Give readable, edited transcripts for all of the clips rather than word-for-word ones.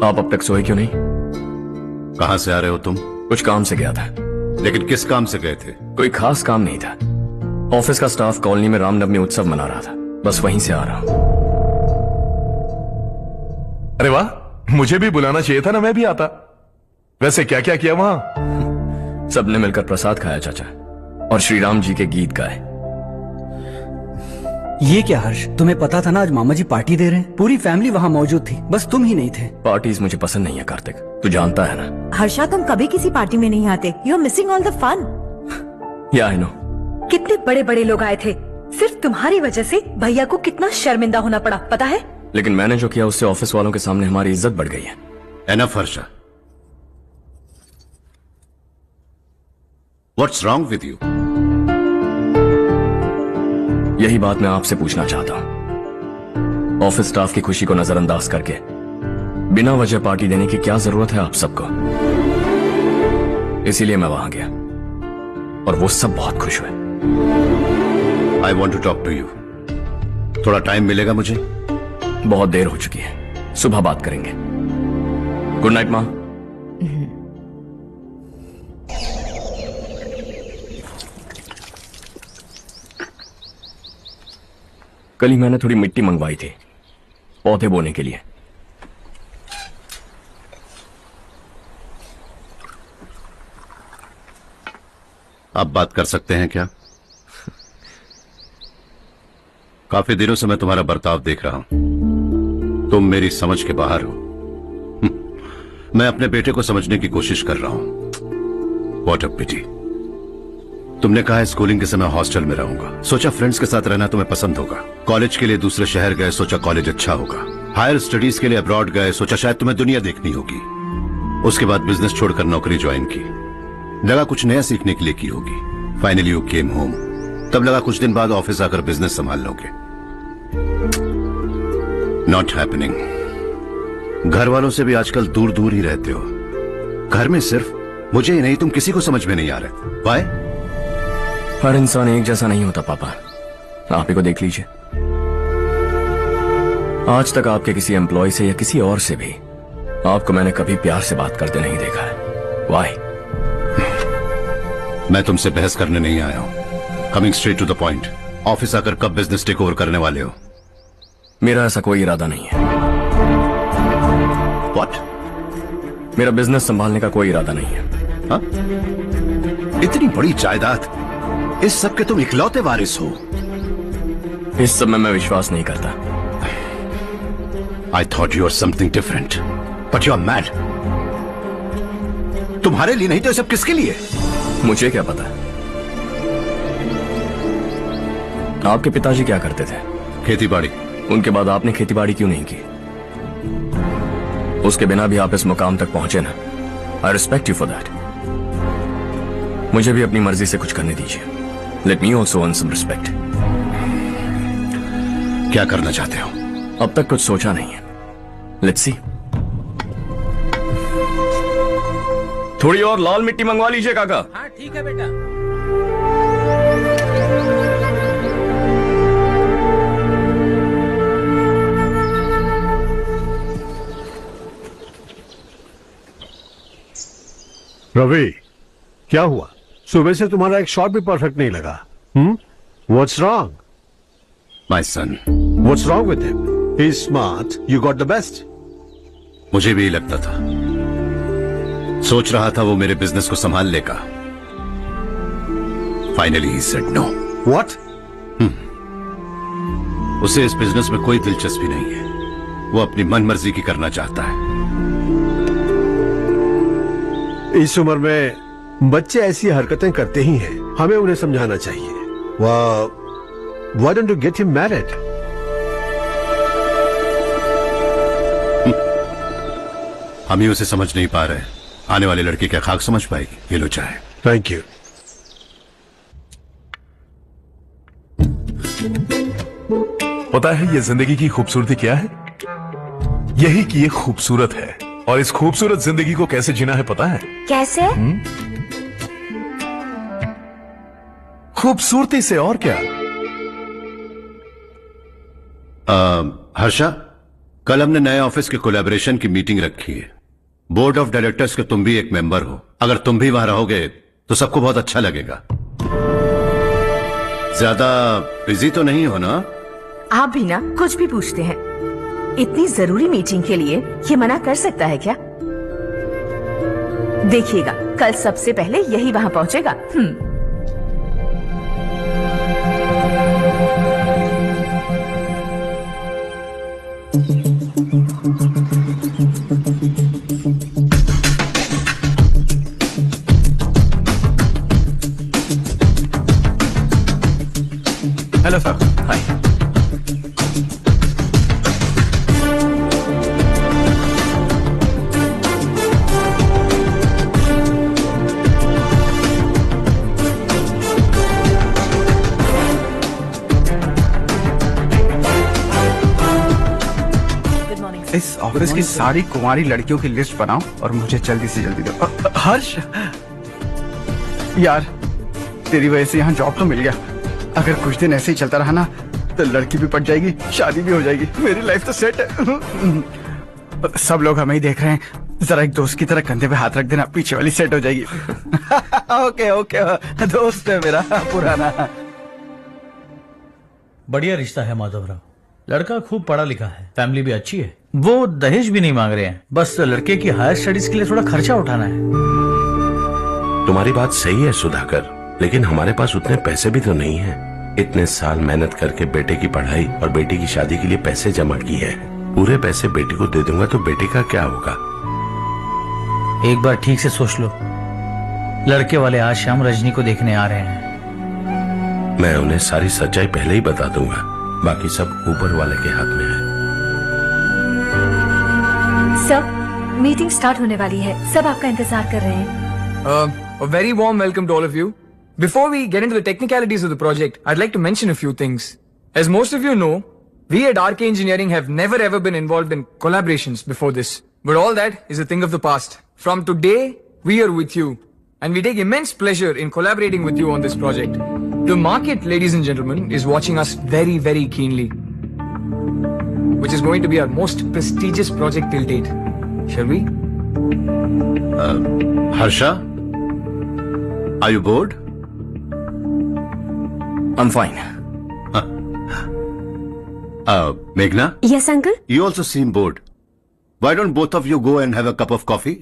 आप अब तक सोए क्यों नहीं? कहां से आ रहे हो तुम? कुछ काम से गया था। लेकिन किस काम से गए थे? कोई खास काम नहीं था। ऑफिस का स्टाफ कॉलोनी में रामनवमी उत्सव मना रहा था, बस वहीं से आ रहा हूं। अरे वाह, मुझे भी बुलाना चाहिए था ना, मैं भी आता। वैसे क्या क्या किया वहां? सबने मिलकर प्रसाद खाया चाचा, और श्री राम जी के गीत गाए। ये क्या हर्ष, तुम्हें पता था ना आज मामा जी पार्टी दे रहे हैं? पूरी फैमिली वहाँ मौजूद थी, बस तुम ही नहीं थे। पार्टीज मुझे पसंद नहीं है कार्तिक, तू जानता है ना। हर्षा, तुम कभी किसी पार्टी में नहीं आते। You are missing all the fun. Yeah I no. कितने बड़े बड़े लोग आए थे, सिर्फ तुम्हारी वजह से भैया को कितना शर्मिंदा होना पड़ा, पता है? लेकिन मैंने जो किया उससे ऑफिस वालों के सामने हमारी इज्जत बढ़ गई है। Enough Harsha, what's wrong with you? यही बात मैं आपसे पूछना चाहता हूं। ऑफिस स्टाफ की खुशी को नजरअंदाज करके बिना वजह पार्टी देने की क्या जरूरत है आप सबको? इसीलिए मैं वहां गया और वो सब बहुत खुश हुए। I want to talk to you. थोड़ा टाइम मिलेगा मुझे? बहुत देर हो चुकी है, सुबह बात करेंगे। गुड नाइट मां। कल ही मैंने थोड़ी मिट्टी मंगवाई थी पौधे बोने के लिए। आप बात कर सकते हैं क्या? काफी दिनों से मैं तुम्हारा बर्ताव देख रहा हूं। तुम मेरी समझ के बाहर हो। मैं अपने बेटे को समझने की कोशिश कर रहा हूं। व्हाट अ पिटी। तुमने कहा स्कूलिंग के समय हॉस्टल में रहूंगा, सोचा फ्रेंड्स के साथ रहना तुम्हें पसंद होगा। कॉलेज के लिए दूसरे शहर गए, सोचा कॉलेज अच्छा होगा। हायर स्टडीज के लिए अब्रॉड गए, सोचा शायद तुम्हें दुनिया देखनी होगी। उसके बाद बिजनेस छोड़कर नौकरी ज्वाइन की, लगा कुछ नया सीखने के लिए की होगी। फाइनली यू केम होम, तब लगा कुछ दिन बाद ऑफिस आकर बिजनेस संभाल लोगे। Not happening. घर वालों से भी आजकल दूर दूर ही रहते हो। घर में सिर्फ मुझे ही नहीं, तुम किसी को समझ में नहीं आ रहे। वाई? हर इंसान एक जैसा नहीं होता पापा, आप ही को देख लीजिए। आज तक आपके किसी एम्प्लॉय से या किसी और से भी आपको मैंने कभी प्यार से बात करते नहीं देखा है। वाई? मैं तुमसे बहस करने नहीं आया हूं। Coming straight to the point, office आकर कब बिजनेस टेक ओवर करने वाले हो? मेरा ऐसा कोई इरादा नहीं है। व्हाट? मेरा बिजनेस संभालने का कोई इरादा नहीं है। हाँ? इतनी बड़ी जायदाद, इस सब के तुम इकलौते वारिस हो। इस सब में मैं विश्वास नहीं करता। I thought you were something different, but you are mad. तुम्हारे लिए नहीं तो ये सब किसके लिए? मुझे क्या पता। आपके पिताजी क्या करते थे? खेतीबाड़ी। उनके बाद आपने खेतीबाड़ी क्यों नहीं की? उसके बिना भी आप इस मुकाम तक पहुंचे ना। I respect you for that. मुझे भी अपनी मर्जी से कुछ करने दीजिए। Let me also earn some respect. क्या करना चाहते हो? अब तक कुछ सोचा नहीं है। Let's see. थोड़ी और लाल मिट्टी मंगवा लीजिए काका। हाँ ठीक है बेटा। रवि, क्या हुआ? सुबह से तुम्हारा एक शॉट भी परफेक्ट नहीं लगा। What's wrong? My son. What's wrong with him? He's smart. You got the best. मुझे भी लगता था, सोच रहा था वो मेरे बिजनेस को संभाल लेगा। Finally he said no. What? उसे इस बिजनेस में कोई दिलचस्पी नहीं है। वो अपनी मनमर्जी की करना चाहता है। इस उम्र में बच्चे ऐसी हरकतें करते ही हैं, हमें उन्हें समझाना चाहिए। Why don't you get him married? हम ही उसे समझ नहीं पा रहे, आने वाली लड़की क्या खाक समझ पाएगी? ये लो चाहे। Thank you. पता है ये जिंदगी की खूबसूरती क्या है? यही कि ये खूबसूरत है, और इस खूबसूरत जिंदगी को कैसे जीना है पता है? कैसे? खूबसूरती से, और क्या। हर्षा, कल हमने नए ऑफिस के कोलैबोरेशन की मीटिंग रखी है। बोर्ड ऑफ डायरेक्टर्स के तुम भी एक मेंबर हो। अगर तुम भी वहां रहोगे तो सबको बहुत अच्छा लगेगा। ज्यादा बिजी तो नहीं हो ना? आप भी ना कुछ भी पूछते हैं। इतनी जरूरी मीटिंग के लिए ये मना कर सकता है क्या? देखिएगा कल सबसे पहले यही वहां पहुंचेगा। Hello sir. हाय। इस ऑफिस की सारी कुंवारी लड़कियों की लिस्ट बनाओ और मुझे जल्दी से जल्दी दो। हर्ष यार, तेरी वजह से यहाँ जॉब तो मिल गया। अगर कुछ दिन ऐसे ही चलता रहा ना तो लड़की भी पट जाएगी, शादी भी हो जाएगी, मेरी लाइफ तो सेट है। सब लोग हमें ही देख रहे हैं, जरा एक दोस्त की तरह कंधे पे हाथ रख देना, पीछे वाली सेट हो जाएगी। ओके ओके, दोस्त है मेरा पुराना। बढ़िया रिश्ता है माधवराव। लड़का खूब पढ़ा लिखा है, फैमिली भी अच्छी है। वो दहेज भी नहीं मांग रहे हैं, बस लड़के की हायर स्टडीज के लिए थोड़ा खर्चा उठाना है। तुम्हारी बात सही है सुधाकर, लेकिन हमारे पास उतने पैसे भी तो नहीं हैं। इतने साल मेहनत करके बेटे की पढ़ाई और बेटी की शादी के लिए पैसे जमा किए हैं। पूरे पैसे बेटी को दे दूंगा तो बेटे का क्या होगा? एक बार ठीक से सोच लो। लड़के वाले आज शाम रजनी को देखने आ रहे हैं। मैं उन्हें सारी सच्चाई पहले ही बता दूंगा, बाकी सब ऊपर वाले के हाथ में है। सर, मीटिंग स्टार्ट होने वाली है, सब आपका इंतजार कर रहे हैं। A very warm welcome to all of you. Before we get into the technicalities of the project, I'd like to mention a few things. As most of you know, we at RK Engineering have never ever been involved in collaborations before this. But all that is a thing of the past. From today, we are with you. And we take immense pleasure in collaborating with you on this project. The market, ladies and gentlemen, is watching us very, very keenly. Which is going to be our most prestigious project till date. Shall we? Harsha? Are you bored? I'm fine. Meghna? Yes uncle. You also seem bored. Why don't both of you go and have a cup of coffee?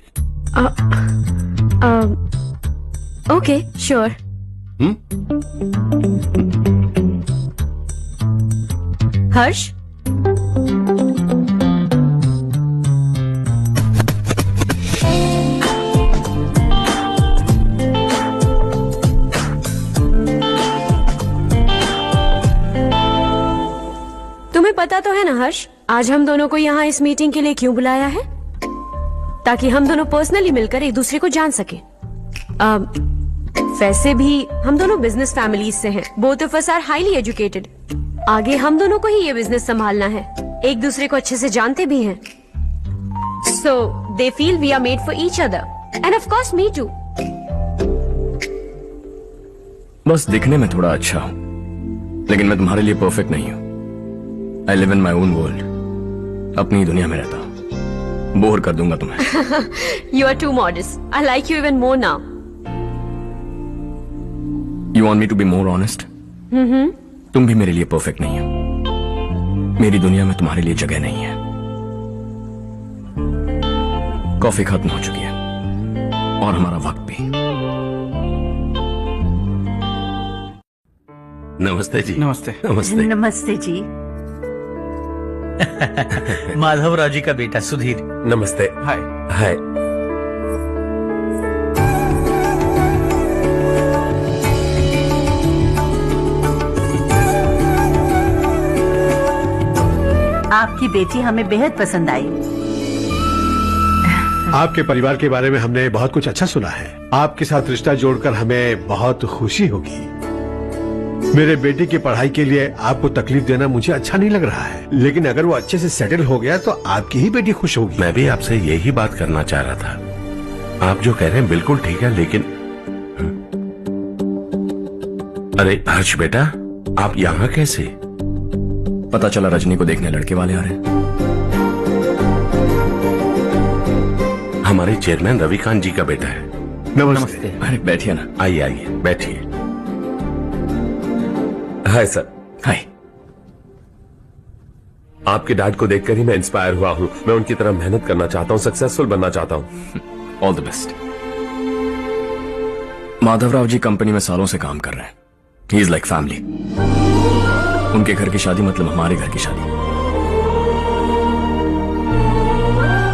Okay sure. Harsh, तुम्हें पता तो है ना हर्ष, आज हम दोनों को यहाँ इस मीटिंग के लिए क्यों बुलाया है? ताकि हम दोनों पर्सनली मिलकर एक दूसरे को जान सके। वैसे भी हम दोनों बिजनेस फैमिलीज से हैं। Both of us are highly educated. आगे हम दोनों को ही ये बिजनेस संभालना है। एक दूसरे को अच्छे से जानते भी हैं। So they feel we are made for each other and of course me too. बस दिखने में थोड़ा अच्छा हूं, लेकिन मैं तुम्हारे लिए परफेक्ट नहीं हूं। I live in my own world, अपनी दुनिया में रहता हूं। बोर कर दूंगा तुम्हें। You are too modest. I like you even more now. You want me to be more honest? तुम भी मेरे लिए परफेक्ट नहीं हो। मेरी दुनिया में तुम्हारे लिए जगह नहीं है। कॉफी खत्म हो चुकी है और हमारा वक्त भी। नमस्ते जी। नमस्ते। नमस्ते। नमस्ते जी। माधवराव जी का बेटा सुधीर। नमस्ते। हाय। हाय। आपकी बेटी हमें बेहद पसंद आई। आपके परिवार के बारे में हमने बहुत कुछ अच्छा सुना है। आपके साथ रिश्ता जोड़कर हमें बहुत खुशी होगी। मेरे बेटे की पढ़ाई के लिए आपको तकलीफ देना मुझे अच्छा नहीं लग रहा है, लेकिन अगर वो अच्छे से सेटल हो गया तो आपकी ही बेटी खुश होगी। मैं भी आपसे यही बात करना चाह रहा था। आप जो कह रहे हैं बिल्कुल ठीक है, लेकिन अरे हर्ष बेटा, आप यहाँ कैसे? पता चला रजनी को देखने लड़के वाले आ रहे हैं। हमारे चेयरमैन रविकांत जी का बेटा है। नमस्ते। अरे बैठिए ना। आइए आइए बैठिए। Hi sir. हाय। आपके डैड को देखकर ही मैं इंस्पायर हुआ हूँ। मैं उनकी तरह मेहनत करना चाहता हूँ, सक्सेसफुल बनना चाहता हूँ। All the best. Madhavrao ji company में सालों से काम कर रहे हैं। He is like family. उनके घर की शादी मतलब हमारे घर की शादी।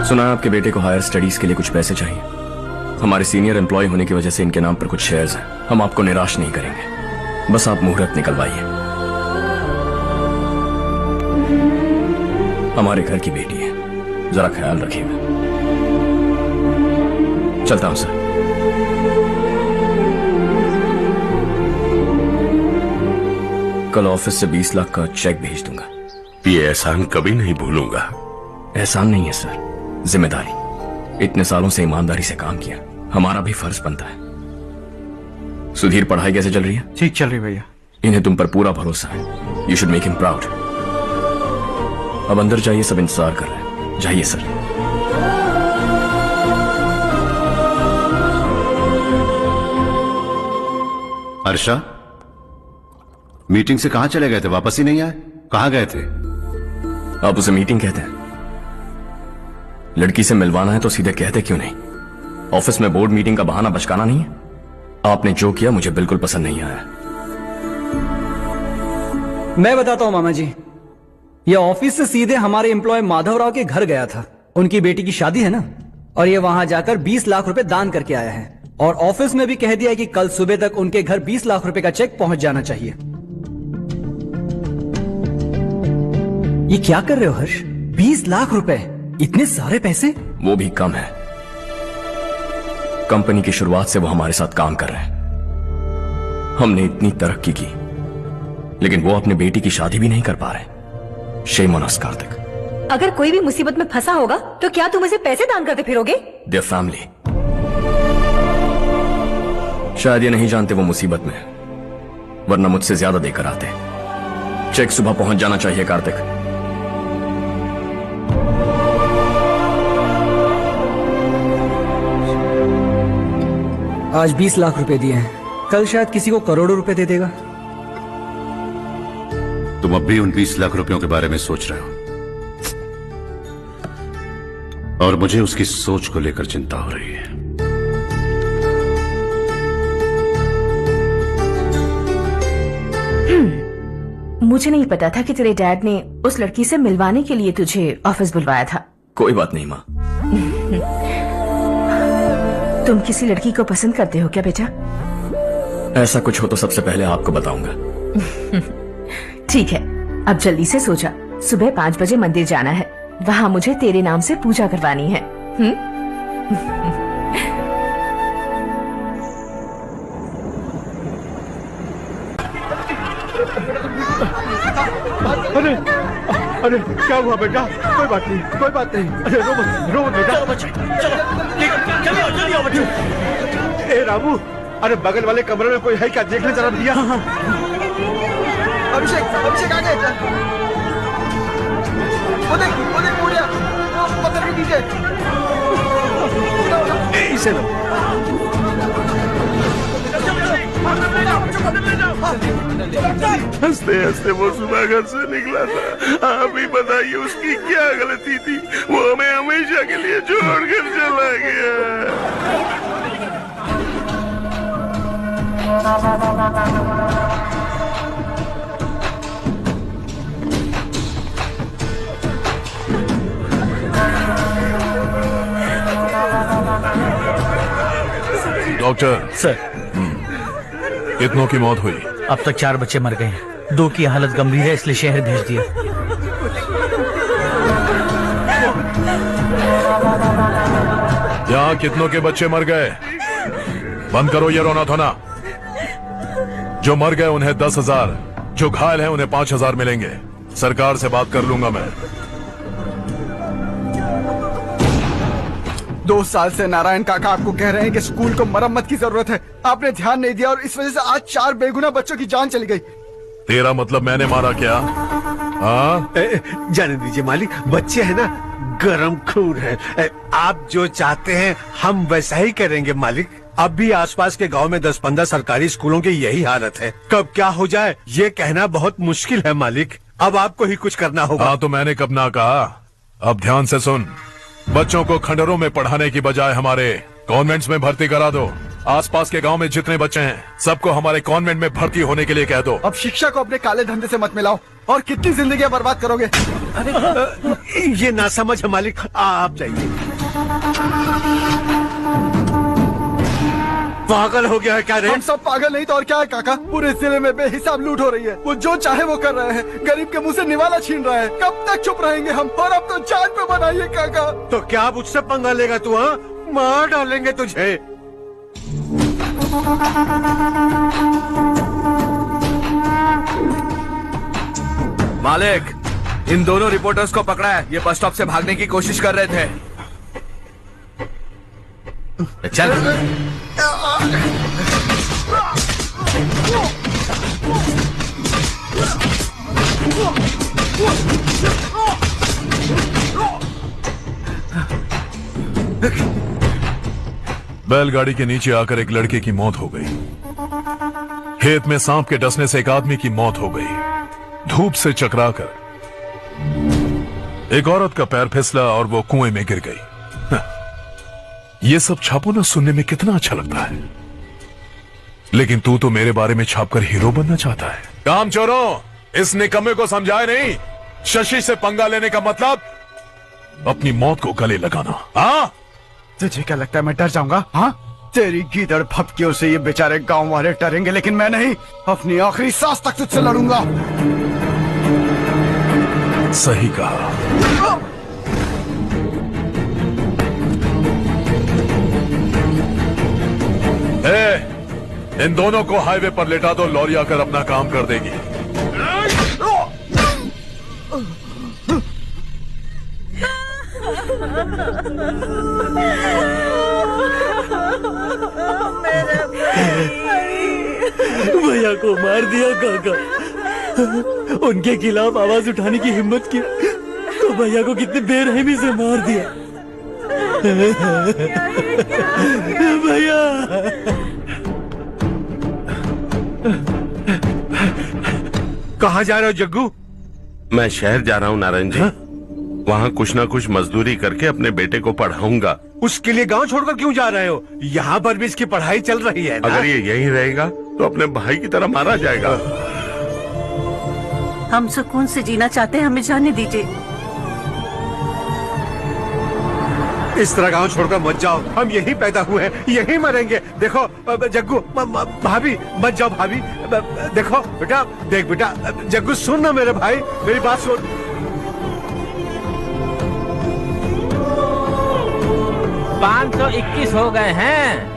सुना है आपके बेटे को हायर स्टडीज के लिए कुछ पैसे चाहिए। हमारे सीनियर एम्प्लॉय होने की वजह से इनके नाम पर कुछ शेयर्स हैं। हम आपको निराश नहीं करेंगे, बस आप मुहूर्त निकलवाइए। हमारे घर की बेटी है, जरा ख्याल रखिएगा। चलता हूं सर। कल ऑफिस से 20 लाख का चेक भेज दूंगा। ये एहसान कभी नहीं भूलूंगा। एहसान नहीं है सर, जिम्मेदारी। इतने सालों से ईमानदारी से काम किया, हमारा भी फर्ज बनता है। सुधीर, पढ़ाई कैसे चल रही है? ठीक चल रही भैया। इन्हें तुम पर पूरा भरोसा है। You should make him proud. अब अंदर जाइए, सब इंतजार कर रहे हैं। जाइए सर। अर्षा, मीटिंग से कहां चले गए थे? वापस ही नहीं आए? कहां गए थे? आप उसे मीटिंग कहते हैं? लड़की से मिलवाना है तो सीधे कहते क्यों नहीं? ऑफिस में बोर्ड मीटिंग का बहाना बचकाना नहीं है। आपने जो किया मुझे बिल्कुल पसंद नहीं आया। मैं बताता हूं मामा जी, ये ऑफिस से सीधे हमारे एम्प्लॉय माधवराव के घर गया था। उनकी बेटी की शादी है ना, और ये वहां जाकर 20 लाख रुपए दान करके आया है। और ऑफिस में भी कह दिया कि कल सुबह तक उनके घर 20 लाख रुपए का चेक पहुंच जाना चाहिए। ये क्या कर रहे हो हर्ष? 20 लाख रुपए, इतने सारे पैसे? वो भी कम है। कंपनी की शुरुआत से वो हमारे साथ काम कर रहे हैं। हमने इतनी तरक्की की, लेकिन वो अपनी बेटी की शादी भी नहीं कर पा रहे। Shame on us Kartik. अगर कोई भी मुसीबत में फंसा होगा तो क्या तुम उसे पैसे दान करते फिरोगे? Their family. शायद ये नहीं जानते वो मुसीबत में, वरना मुझसे ज्यादा देकर आते। चेक सुबह पहुंच जाना चाहिए कार्तिक। आज 20 लाख रुपए दिए हैं, कल शायद किसी को करोड़ों रुपए दे देगा। तुम अब भी उन 20 लाख रुपयों के बारे में सोच रहे हो, और मुझे उसकी सोच को लेकर चिंता हो रही है। मुझे नहीं पता था कि तेरे डैड ने उस लड़की से मिलवाने के लिए तुझे ऑफिस बुलवाया था। कोई बात नहीं माँ। तुम किसी लड़की को पसंद करते हो क्या बेटा? ऐसा कुछ हो तो सबसे पहले आपको बताऊंगा। ठीक है, अब जल्दी से सो जा। सुबह 5 बजे मंदिर जाना है, वहाँ मुझे तेरे नाम से पूजा करवानी है। अरे अरे क्या हुआ बेटा? कोई बात नहीं, कोई बात नहीं। अरे रो मत बेटा। चलो बच्चे, चलो जल्दी आओ बच्चे। ए रामू, अरे बगल वाले कमरे में कोई है क्या? देख ले जरा भैया। अभिषेक आ गए। वो देख मुड़िया, वो पत्थर के नीचे। इसे लो। हंसते हंसते वो सुबह घर से निकला था। आप ही बताइए उसकी क्या गलती थी? वो हमें हमेशा के लिए छोड़कर चला गया। डॉक्टर सर, कितनों की मौत हुई? अब तक 4 बच्चे मर गए हैं। 2 की हालत गंभीर है, इसलिए शहर भेज दिया। यहाँ कितनों के बच्चे मर गए? बंद करो ये रोना धोना। जो मर गए उन्हें 10,000, जो घायल हैं उन्हें 5,000 मिलेंगे। सरकार से बात कर लूंगा मैं। 2 साल से नारायण काका आपको कह रहे हैं कि स्कूल को मरम्मत की जरूरत है। आपने ध्यान नहीं दिया और इस वजह से आज 4 बेगुनाह बच्चों की जान चली गई। तेरा मतलब मैंने मारा क्या? हाँ, जाने दीजिए मालिक, बच्चे है ना, गरम खून है। आप जो चाहते हैं हम वैसा ही करेंगे मालिक। अब भी आसपास के गांव में 10-15 सरकारी स्कूलों की यही हालत है। कब क्या हो जाए ये कहना बहुत मुश्किल है मालिक। अब आपको ही कुछ करना होगा। हाँ तो मैंने कब ना कहा। अब ध्यान से सुन, बच्चों को खंडरों में पढ़ाने की बजाय हमारे कॉन्वेंट्स में भर्ती करा दो। आसपास के गांव में जितने बच्चे हैं सबको हमारे कॉन्वेंट में भर्ती होने के लिए कह दो। अब शिक्षा को अपने काले धंधे से मत मिलाओ और कितनी जिंदगियां बर्बाद करोगे। ये ना समझ है मालिक, आप जाइए। पागल हो गया है क्या रे? हम सब पागल नहीं तो और क्या है काका। पूरे जिले में बेहिसाब लूट हो रही है। वो जो चाहे वो कर रहे हैं। गरीब के मुंह से निवाला छीन रहा है। कब तक चुप रहेंगे हम? और अब तो जान पे बनाइए काका। तो क्या मुझसे पंगा लेगा तू? हाँ, मार डालेंगे तुझे। मालिक, इन दोनों रिपोर्टर्स को पकड़ा है। ये बस स्टॉप से भागने की कोशिश कर रहे थे। चल। बैलगाड़ी के नीचे आकर एक लड़के की मौत हो गई। खेत में सांप के डसने से एक आदमी की मौत हो गई। धूप से चकराकर एक औरत का पैर फिसला और वो कुएं में गिर गई। ये सब छापो ना सुनने में कितना अच्छा लगता है, लेकिन तू तो मेरे बारे में छापकर हीरो बनना चाहता है। काम चोरों, इस निकम्मे को समझाए नहीं। शशि से पंगा लेने का मतलब अपनी मौत को गले लगाना। हाँ, तुझे क्या लगता है मैं डर जाऊंगा? हाँ, तेरी गीदड़ फपकियों से ये बेचारे गांव वाले डरेंगे, लेकिन मैं नहीं। अपनी आखिरी सांस तक तुझसे लड़ूंगा। सही कहा। इन दोनों को हाईवे पर लेटा दो। लॉरी आकर अपना काम कर देगी। भैया को मार दिया काका। उनके खिलाफ आवाज उठाने की हिम्मत की तो भैया को कितनी बेरहमी से मार दिया। भैया कहाँ जा रहे हो जग्गू? मैं शहर जा रहा हूँ नारायण जी। वहाँ कुछ ना कुछ मजदूरी करके अपने बेटे को पढ़ाऊंगा। उसके लिए गांव छोड़कर क्यों जा रहे हो? यहाँ पर भी इसकी पढ़ाई चल रही है ना? अगर ये यहीं रहेगा तो अपने भाई की तरह मारा जाएगा। हम सुकून से जीना चाहते हैं, हमें जाने दीजिए। इस तरह गांव छोड़कर मत जाओ। हम यहीं पैदा हुए हैं, यहीं मरेंगे। देखो जग्गू, भाभी मत जाओ। भाभी देखो बेटा, देख बेटा, जग्गू सुन ना मेरे भाई, मेरी बात सुन। 521 हो गए हैं।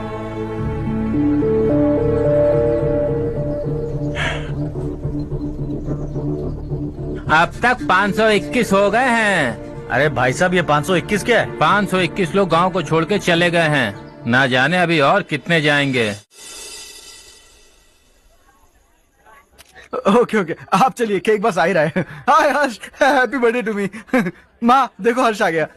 अब तक 521 हो गए हैं। अरे भाई साहब, ये 521 क्या है? 521 लोग गांव को छोड़ के चले गए हैं। ना जाने अभी और कितने जाएंगे। ओके ओके, आप चलिए, केक बस आ ही रहा है। हाय हर्ष, हैप्पी बर्थडे टू मी। माँ देखो, हर्ष आ गया।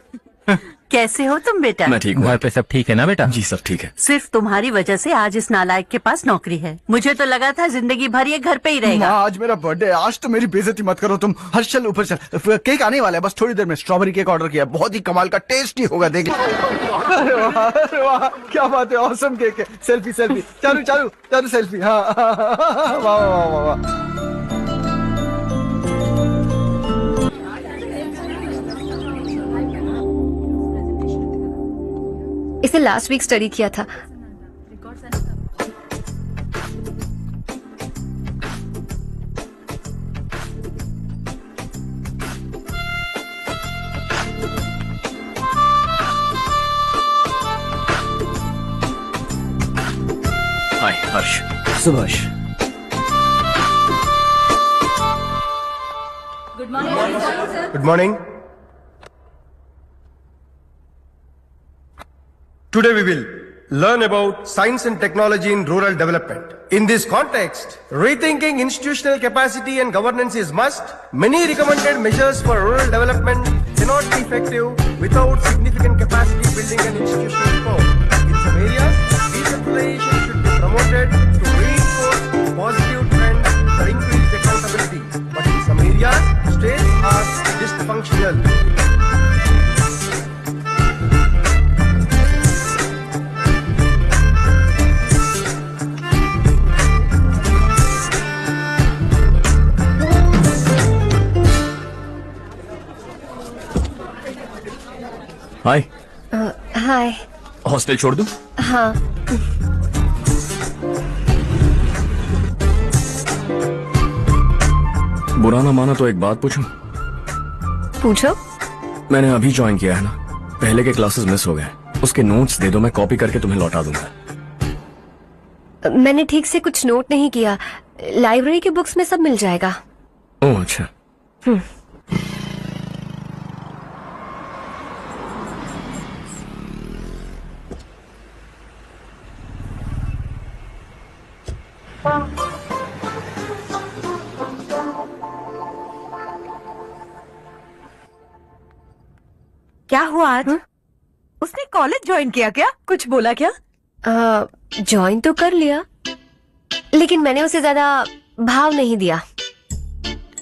कैसे हो तुम बेटा? मैं ठीक हूँ। घर पे सब ठीक है ना बेटा? जी सब ठीक है। सिर्फ तुम्हारी वजह से आज इस नालायक के पास नौकरी है। मुझे तो लगा था जिंदगी भर ये घर पे ही रहेगा। माँ आज मेरा बर्थडे, आज तो मेरी बेइज्जती मत करो तुम। हर्ष चल ऊपर चल, केक आने वाला है बस थोड़ी देर में। स्ट्रॉबेरी केक ऑर्डर किया, बहुत ही कमाल का टेस्टी होगा, देख। अरे वाह, अरे वाह, क्या बात है, ऑसम केक है। सेल्फी सेल्फी, चालू चालू चालू सेल्फी। हाँ वाह वाह वाह वाह। इसे लास्ट वीक स्टडी किया था। हाय हर्ष। Subhash. Good morning. Today we will learn about science and technology in rural development. In this context, rethinking institutional capacity and governance is must. Many recommended measures for rural development cannot be effective without significant capacity building and institutional support. In some areas, decentralization should be promoted to reinforce positive trends or increase accountability. But in some areas, states are dysfunctional. Hi. Hi. Hostel छोड़ दूं? हाँ। बुरा ना माना तो एक बात पूछूं? पूछो। मैंने अभी ज्वाइन किया है ना, पहले के क्लासेस मिस हो गए, उसके नोट्स दे दो, मैं कॉपी करके तुम्हें लौटा दूंगा। मैंने ठीक से कुछ नोट नहीं किया, लाइब्रेरी के बुक्स में सब मिल जाएगा। ओह अच्छा। क्या हुआ आज? उसने कॉलेज ज्वाइन किया क्या? कुछ बोला क्या? ज्वाइन तो कर लिया, लेकिन मैंने उसे ज्यादा भाव नहीं दिया।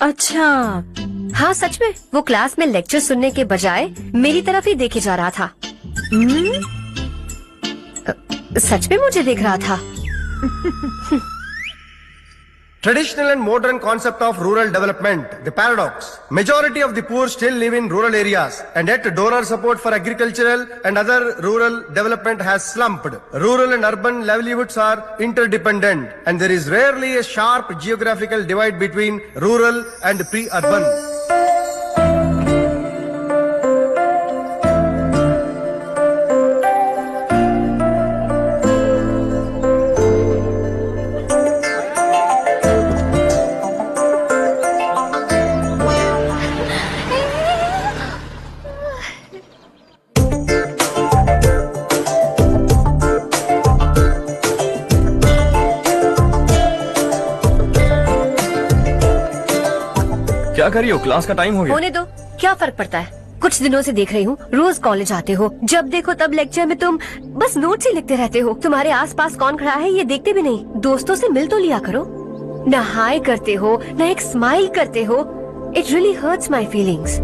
अच्छा। हाँ सच में, वो क्लास में लेक्चर सुनने के बजाय मेरी तरफ ही देखे जा रहा था। सच में मुझे देख रहा था। Traditional and modern concept of rural development, the paradox. Majority of the poor still live in rural areas, and yet donor support for agricultural and other rural development has slumped. Rural and urban livelihoods are interdependent, and there is rarely a sharp geographical divide between rural and pre-urban. क्या कर रही हो? Class का time हो गया। होने दो, क्या फर्क पड़ता है? कुछ दिनों से देख रही हूँ, रोज कॉलेज आते हो, जब देखो तब लेक्चर में तुम बस नोट्स ही लिखते रहते हो। तुम्हारे आसपास कौन खड़ा है ये देखते भी नहीं। दोस्तों से मिल तो लिया करो। न हाय करते हो, न एक स्माइल करते हो। It really hurts my feelings.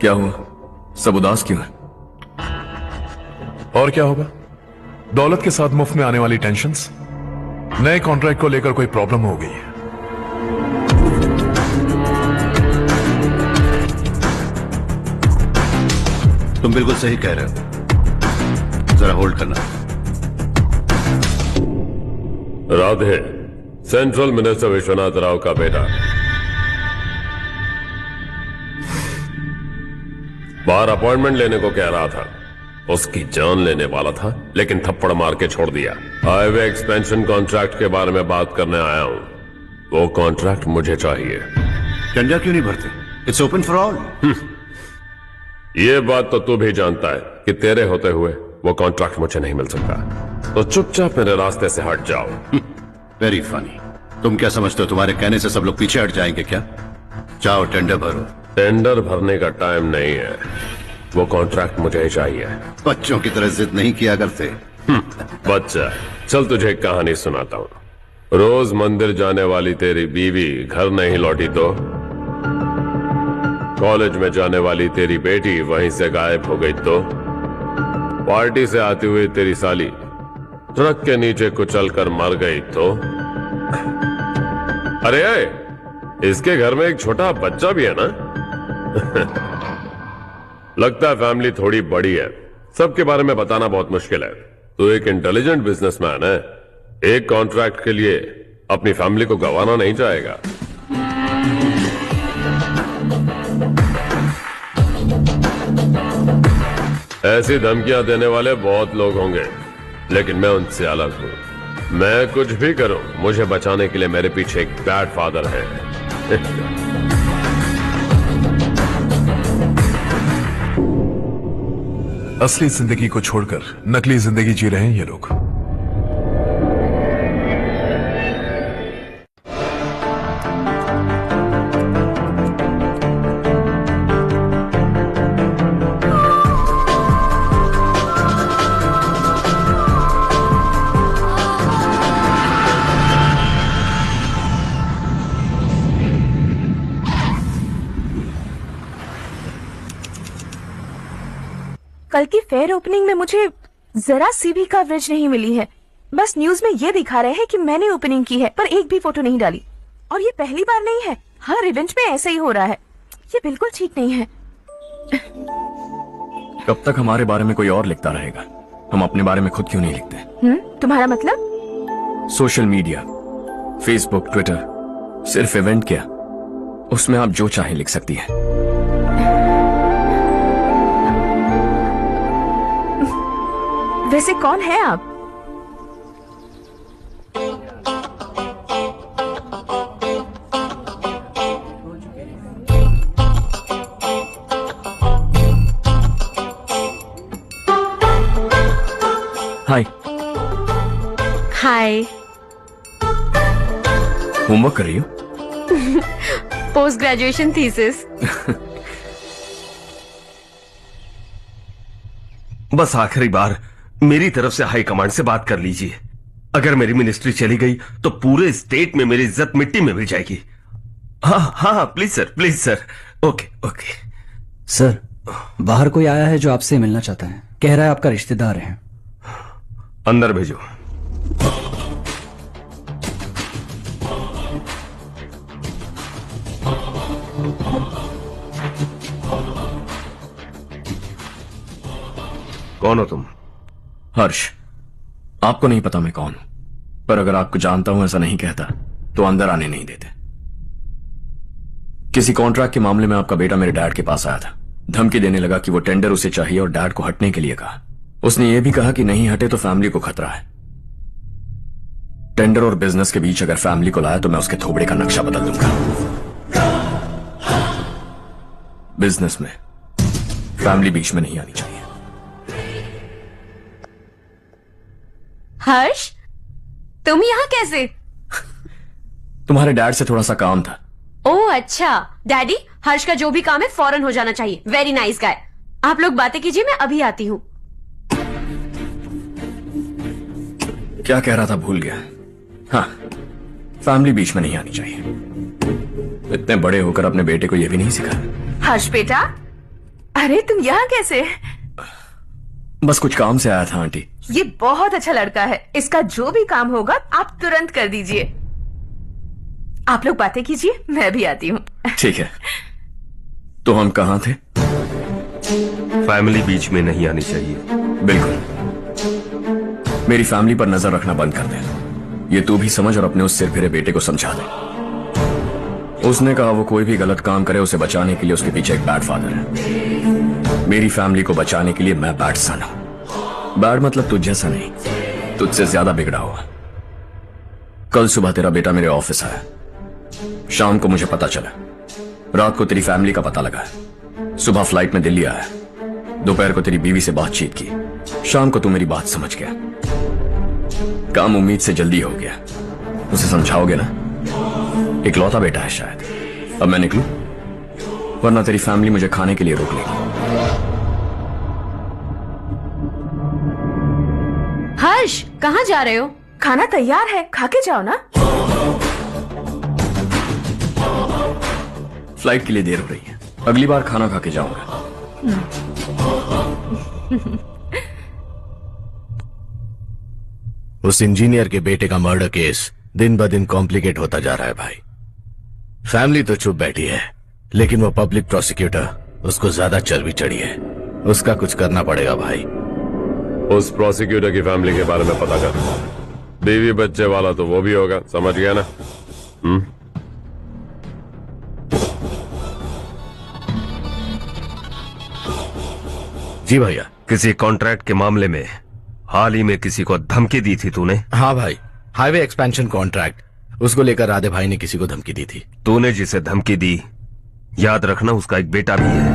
क्या हुआ? सब उदास क्यों है? और क्या होगा? दौलत के साथ मुफ्त में आने वाली टेंशन्स। नए कॉन्ट्रैक्ट को लेकर कोई प्रॉब्लम हो गई है। तुम बिल्कुल सही कह रहे हो, जरा होल्ड करना। राधे, सेंट्रल मिनिस्टर विश्वनाथ राव का बेटा बाहर अपॉइंटमेंट लेने को कह रहा था। उसकी जान लेने वाला था, लेकिन थप्पड़ मार के छोड़ दिया। हाईवे एक्सपेंशन कॉन्ट्रैक्ट के बारे में बात करने आया हूं। वो कॉन्ट्रैक्ट मुझे चाहिए। टेंडर क्यों नहीं भरते? It's open for all. ये बात तो तू भी जानता है कि तेरे होते हुए वो कॉन्ट्रैक्ट मुझे नहीं मिल सकता, तो चुपचाप मेरे रास्ते से हट जाओ। Very funny. तुम क्या समझते हो तुम्हारे कहने से सब लोग पीछे हट जाएंगे क्या? जाओ टेंडर भरो। टेंडर भरने का टाइम नहीं है, वो कॉन्ट्रैक्ट मुझे ही चाहिए। बच्चों की तरह जिद नहीं किया करते। बच्चा, चल तुझे एक कहानी सुनाता हूँ। रोज मंदिर जाने वाली तेरी बीवी घर नहीं लौटी तो कॉलेज में जाने वाली तेरी बेटी वहीं से गायब हो गई तो पार्टी से आती हुई तेरी साली ट्रक के नीचे कुचल कर मर गई तो अरे इसके घर में एक छोटा बच्चा भी है ना। लगता है फैमिली थोड़ी बड़ी है, सबके बारे में बताना बहुत मुश्किल है। तू एक इंटेलिजेंट बिजनेसमैन है, एक कॉन्ट्रैक्ट के लिए अपनी फैमिली को गंवाना नहीं चाहेगा। ऐसी धमकियां देने वाले बहुत लोग होंगे, लेकिन मैं उनसे अलग हूं। मैं कुछ भी करूं, मुझे बचाने के लिए मेरे पीछे एक बैड फादर है। असली जिंदगी को छोड़कर नकली जिंदगी जी रहे हैं ये लोग। कल की फेयर ओपनिंग में मुझे जरा सी भी कवरेज नहीं मिली है। बस न्यूज में ये दिखा रहे हैं कि मैंने ओपनिंग की है, पर एक भी फोटो नहीं डाली। और ये पहली बार नहीं है, हर इवेंट में ऐसा ही हो रहा है। ये बिल्कुल ठीक नहीं है। कब तक हमारे बारे में कोई और लिखता रहेगा? हम अपने बारे में खुद क्यों नहीं लिखते? तुम्हारा मतलब? सोशल मीडिया, फेसबुक, ट्विटर, सिर्फ इवेंट क्या, उसमें आप जो चाहे लिख सकती हैं। वैसे कौन है आप? हाय। हाय। होमवर्क कर रही हो? Post graduation thesis. बस आखिरी बार मेरी तरफ से हाई कमांड से बात कर लीजिए। अगर मेरी मिनिस्ट्री चली गई तो पूरे स्टेट में मेरी इज्जत मिट्टी में मिल जाएगी। हाँ हाँ please sir, please sir. Okay okay. Sir, बाहर कोई आया है जो आपसे मिलना चाहता है। कह रहा है आपका रिश्तेदार है। अंदर भेजो। कौन हो तुम? हर्ष। आपको नहीं पता मैं कौन हूं, पर अगर आपको जानता हूं ऐसा नहीं कहता तो अंदर आने नहीं देते। किसी कॉन्ट्रैक्ट के मामले में आपका बेटा मेरे डैड के पास आया था। धमकी देने लगा कि वो टेंडर उसे चाहिए और डैड को हटने के लिए कहा। उसने ये भी कहा कि नहीं हटे तो फैमिली को खतरा है। टेंडर और बिजनेस के बीच अगर फैमिली को लाया तो मैं उसके थोबड़े का नक्शा बदल दूंगा। बिजनेस में फैमिली बीच में नहीं आनी चाहिए। हर्ष, तुम यहाँ कैसे? तुम्हारे डैड से थोड़ा सा काम था। ओह अच्छा। डैडी, हर्ष का जो भी काम है फौरन हो जाना चाहिए। Very nice guy. आप लोग बातें कीजिए, मैं अभी आती हूँ। क्या कह रहा था भूल गया। हाँ, फैमिली बीच में नहीं आनी चाहिए। इतने बड़े होकर अपने बेटे को यह भी नहीं सिखाया। हर्ष बेटा, अरे तुम यहाँ कैसे? बस कुछ काम से आया था आंटी। ये बहुत अच्छा लड़का है। इसका जो भी काम होगा आप तुरंत कर दीजिए। आप लोग बातें कीजिए, मैं भी आती हूँ। ठीक है। तो हम कहाँ थे? फैमिली बीच में नहीं आनी चाहिए। बिल्कुल। मेरी फैमिली पर नजर रखना बंद कर दे। ये तू भी समझ और अपने उस सिर फिरे बेटे को समझा दे। उसने कहा वो कोई भी गलत काम करे उसे बचाने के लिए उसके पीछे एक बैड फादर है। मेरी फैमिली को बचाने के लिए मैं बैड सन हूं। बैड मतलब तुझ जैसा नहीं, तुझसे ज्यादा बिगड़ा हुआ। कल सुबह तेरा बेटा मेरे ऑफिस आया। शाम को मुझे पता चला। रात को तेरी फैमिली का पता लगा। सुबह फ्लाइट में दिल्ली आया। दोपहर को तेरी बीवी से बातचीत की। शाम को तू मेरी बात समझ गया। काम उम्मीद से जल्दी हो गया। उसे समझाओगे ना? इकलौता बेटा है शायद। अब मैं निकलूं, वरना तेरी फैमिली मुझे खाने के लिए रोक लेगी। हर्ष, कहाँ जा रहे हो? खाना तैयार है, खा के जाओ ना। फ्लाइट के लिए देर हो रही है। अगली बार खाना खा के जाऊंगा। उस इंजीनियर के बेटे का मर्डर केस दिन ब दिन कॉम्प्लिकेट होता जा रहा है भाई। फैमिली तो चुप बैठी है, लेकिन वो पब्लिक प्रोसिक्यूटर उसको ज्यादा चर्बी चढ़ी है। उसका कुछ करना पड़ेगा भाई। उस प्रोसिक्यूटर की फैमिली के बारे में पता कर। बीवी बच्चे वाला तो वो भी होगा, समझ गया ना? जी भैया। किसी कॉन्ट्रैक्ट के मामले में हाल ही में किसी को धमकी दी थी तूने? हाँ भाई, हाईवे एक्सपेंशन कॉन्ट्रैक्ट, उसको लेकर राधे भाई ने किसी को धमकी दी थी। तूने जिसे धमकी दी, याद रखना उसका एक बेटा भी है,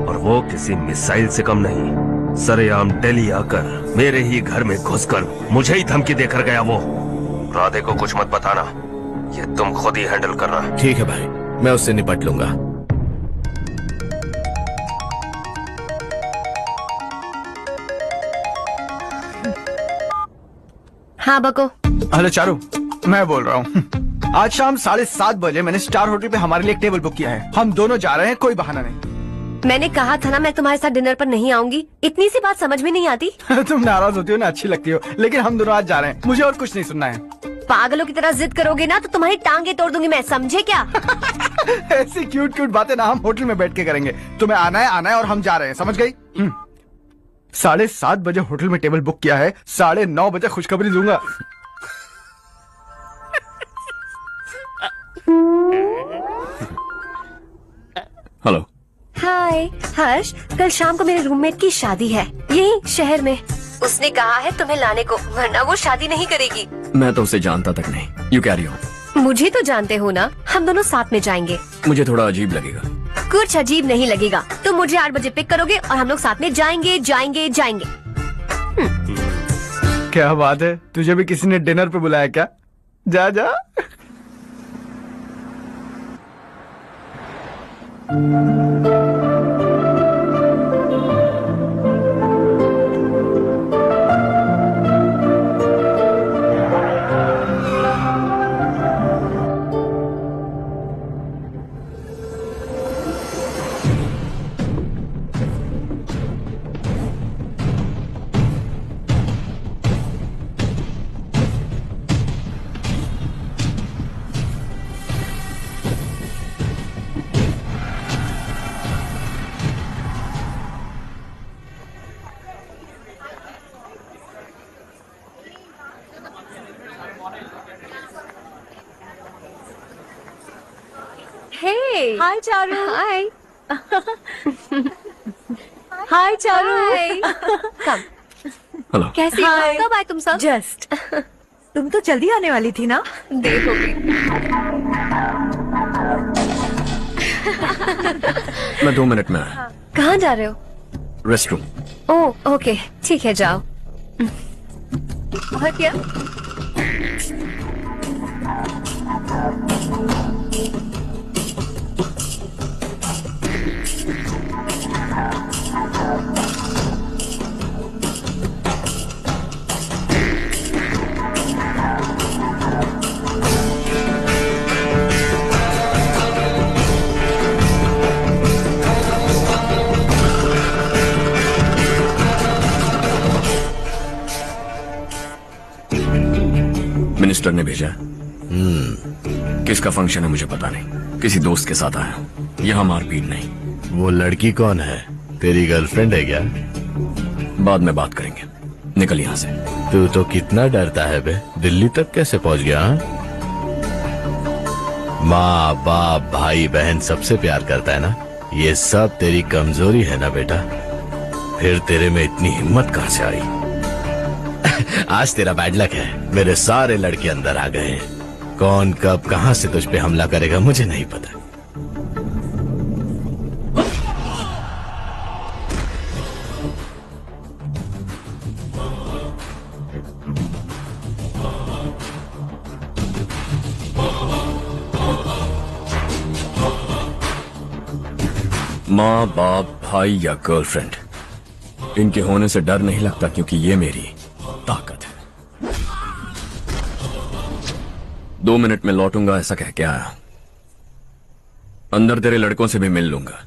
और वो किसी मिसाइल से कम नहीं। सरेआम दिल्ली आकर मेरे ही घर में घुसकर मुझे ही धमकी देकर गया वो। राधे को कुछ मत बताना, ये तुम खुद ही हैंडल करना। ठीक है भाई, मैं उससे निपट लूंगा। हाँ बको। हेलो चारू, मैं बोल रहा हूँ। आज शाम 7:30 बजे मैंने स्टार होटल पे हमारे लिए एक टेबल बुक किया है। हम दोनों जा रहे हैं, कोई बहाना नहीं। मैंने कहा था ना मैं तुम्हारे साथ डिनर पर नहीं आऊंगी। इतनी सी बात समझ में नहीं आती। तुम नाराज होती हो ना, अच्छी लगती हो, लेकिन हम दोनों आज जा रहे हैं, मुझे और कुछ नहीं सुनना है। पागलों की तरह जिद करोगे ना तो तुम्हारी टांगे तोड़ दूंगी मैं, समझे क्या? ऐसी क्यूट क्यूट बातें ना हम होटल में बैठ के करेंगे। तुम्हें आना है और हम जा रहे हैं, समझ गई? 7:30 बजे होटल में टेबल बुक किया है, 9:30 बजे खुशखबरी दूंगा। हेलो। हाय हर्ष, कल शाम को मेरे रूममेट की शादी है यही शहर में। उसने कहा है तुम्हें लाने को, वरना वो शादी नहीं करेगी। मैं तो उसे जानता तक नहीं। You carry on. मुझे तो जानते हो ना, हम दोनों साथ में जाएंगे। मुझे थोड़ा अजीब लगेगा। कुछ अजीब नहीं लगेगा। तुम मुझे 8 बजे पिक करोगे और हम लोग साथ में जाएंगे जाएंगे जाएंगे। क्या बात है, तुझे भी किसी ने डिनर पे बुलाया क्या? जा जा। Hey. हाय चारू। हाय। हाय चारू। कम। हेलो। कैसी हो? कब आए तुम सब? जस्ट। तुम तो जल्दी आने वाली थी ना? देखोगे। मैं 2 मिनट में आया। कहाँ जा रहे हो? Rest room. ओह ओके, ठीक है जाओ। और क्या? मिनिस्टर ने भेजा। किसका फंक्शन है मुझे पता नहीं, किसी दोस्त के साथ आया हूं। यहाँ मारपीट नहीं। वो लड़की कौन है? तेरी गर्लफ्रेंड है क्या? बाद में बात करेंगे, निकल यहाँ से। तू तो कितना डरता है बे, दिल्ली तक कैसे पहुंच गया? माँ बाप भाई बहन सबसे प्यार करता है ना, ये सब तेरी कमजोरी है ना बेटा। फिर तेरे में इतनी हिम्मत कहाँ से आई? आज तेरा बैड लक है, मेरे सारे लड़के अंदर आ गए हैं। कौन कब कहां से तुझ पे हमला करेगा मुझे नहीं पता। माँ बाप भाई या गर्लफ्रेंड, इनके होने से डर नहीं लगता, क्योंकि ये मेरी ताकत है। 2 मिनट में लौटूंगा ऐसा कह के आया। अंदर तेरे लड़कों से भी मिल लूंगा।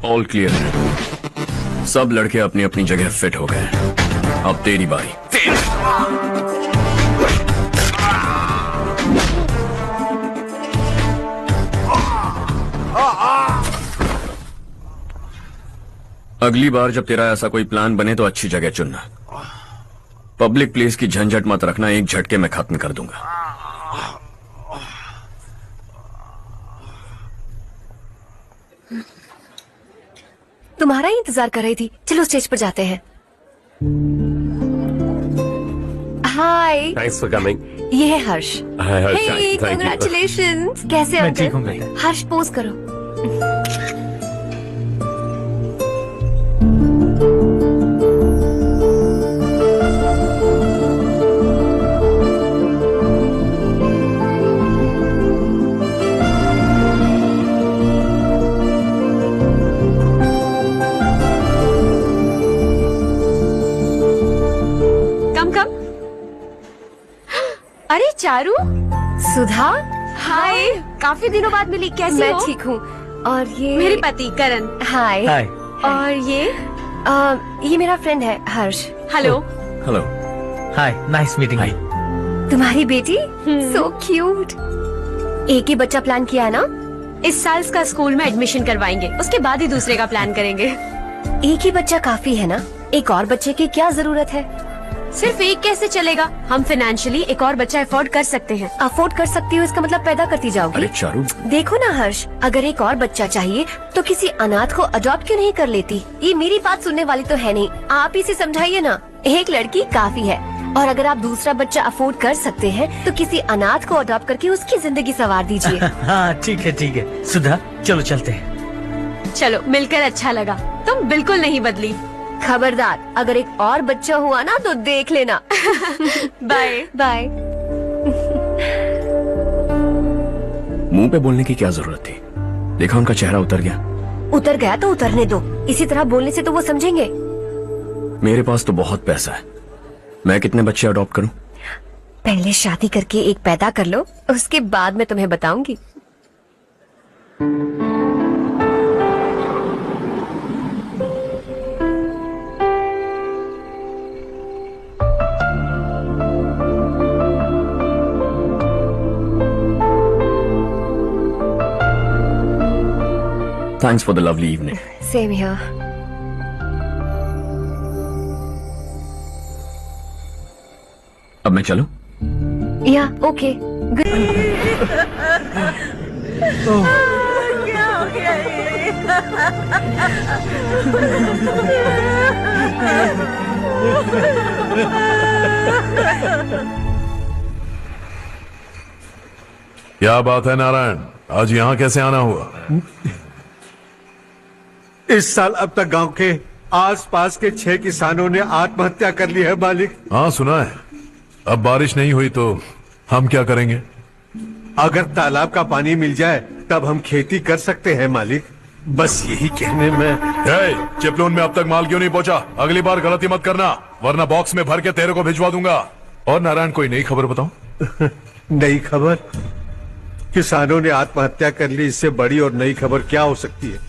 ऑल क्लियर है। सब लड़के अपनी अपनी जगह फिट हो गए। अब तेरी बारी। अगली बार जब तेरा ऐसा कोई प्लान बने तो अच्छी जगह चुनना। पब्लिक प्लेस की झंझट मत रखना, एक झटके में खत्म कर दूंगा। तुम्हारा ही इंतजार कर रही थी। चलो स्टेज पर जाते हैं। हाय, थैंक्स फॉर कमिंग। ये है हर्ष। हाय हर्ष, हे, थैंक यू। कांग्रेचुलेशंस। कैसे हो मैं ठीक अंकल? हूँ बेटा। हर्ष पोज करो। अरे चारू। सुधा। हाय, काफी दिनों बाद मिली। कैसी मैं हो? ठीक हूँ। और ये मेरे पति करण। हाय। हाय। और ये मेरा फ्रेंड है हर्ष। हेलो। हेलो। हाय, नाइस मीटिंग। हाय। तुम्हारी बेटी सो क्यूट। एक ही बच्चा प्लान किया है ना? इस साल का स्कूल में एडमिशन करवाएंगे, उसके बाद ही दूसरे का प्लान करेंगे। एक ही बच्चा काफी है ना? एक और बच्चे की क्या जरूरत है? सिर्फ एक कैसे चलेगा? हम फाइनेंशियली एक और बच्चा अफोर्ड कर सकते हैं। अफोर्ड कर सकती हो इसका मतलब पैदा करती जाओगी? अरे चारू, देखो ना हर्ष, अगर एक और बच्चा चाहिए तो किसी अनाथ को अडॉप्ट क्यों नहीं कर लेती? ये मेरी बात सुनने वाली तो है नहीं, आप इसे समझाइए ना। एक लड़की काफी है, और अगर आप दूसरा बच्चा अफोर्ड कर सकते हैं तो किसी अनाथ को अडॉप्ट करके उसकी जिंदगी संवार दीजिए। हाँ ठीक है। सुधा, चलो चलते हैं। चलो, मिलकर अच्छा लगा। तुम बिल्कुल नहीं बदली। खबरदार, अगर एक और बच्चा हुआ ना तो देख लेना। Bye bye. मुंह पे बोलने की क्या जरूरत थी? देखा उनका चेहरा उतर गया। उतर गया तो उतरने दो, इसी तरह बोलने से तो वो समझेंगे। मेरे पास तो बहुत पैसा है, मैं कितने बच्चे अडॉप्ट करूं? पहले शादी करके एक पैदा कर लो, उसके बाद मैं तुम्हें बताऊंगी। Thanks for the lovely evening. Same here. अब मैं चलूं? Yeah, okay. Good. क्या हो गया क्या बात है नारायण, आज यहाँ कैसे आना हुआ? इस साल अब तक गांव के आसपास के 6 किसानों ने आत्महत्या कर ली है मालिक। हाँ सुना है। अब बारिश नहीं हुई तो हम क्या करेंगे? अगर तालाब का पानी मिल जाए तब हम खेती कर सकते हैं मालिक। बस यही कहने में। चिपलून में अब तक माल क्यों नहीं पहुंचा? अगली बार गलती मत करना, वरना बॉक्स में भर के तेरे को भिजवा दूंगा। और नारायण, कोई नई खबर बताऊं? नई खबर? किसानों ने आत्महत्या कर ली, इससे बड़ी और नई खबर क्या हो सकती है?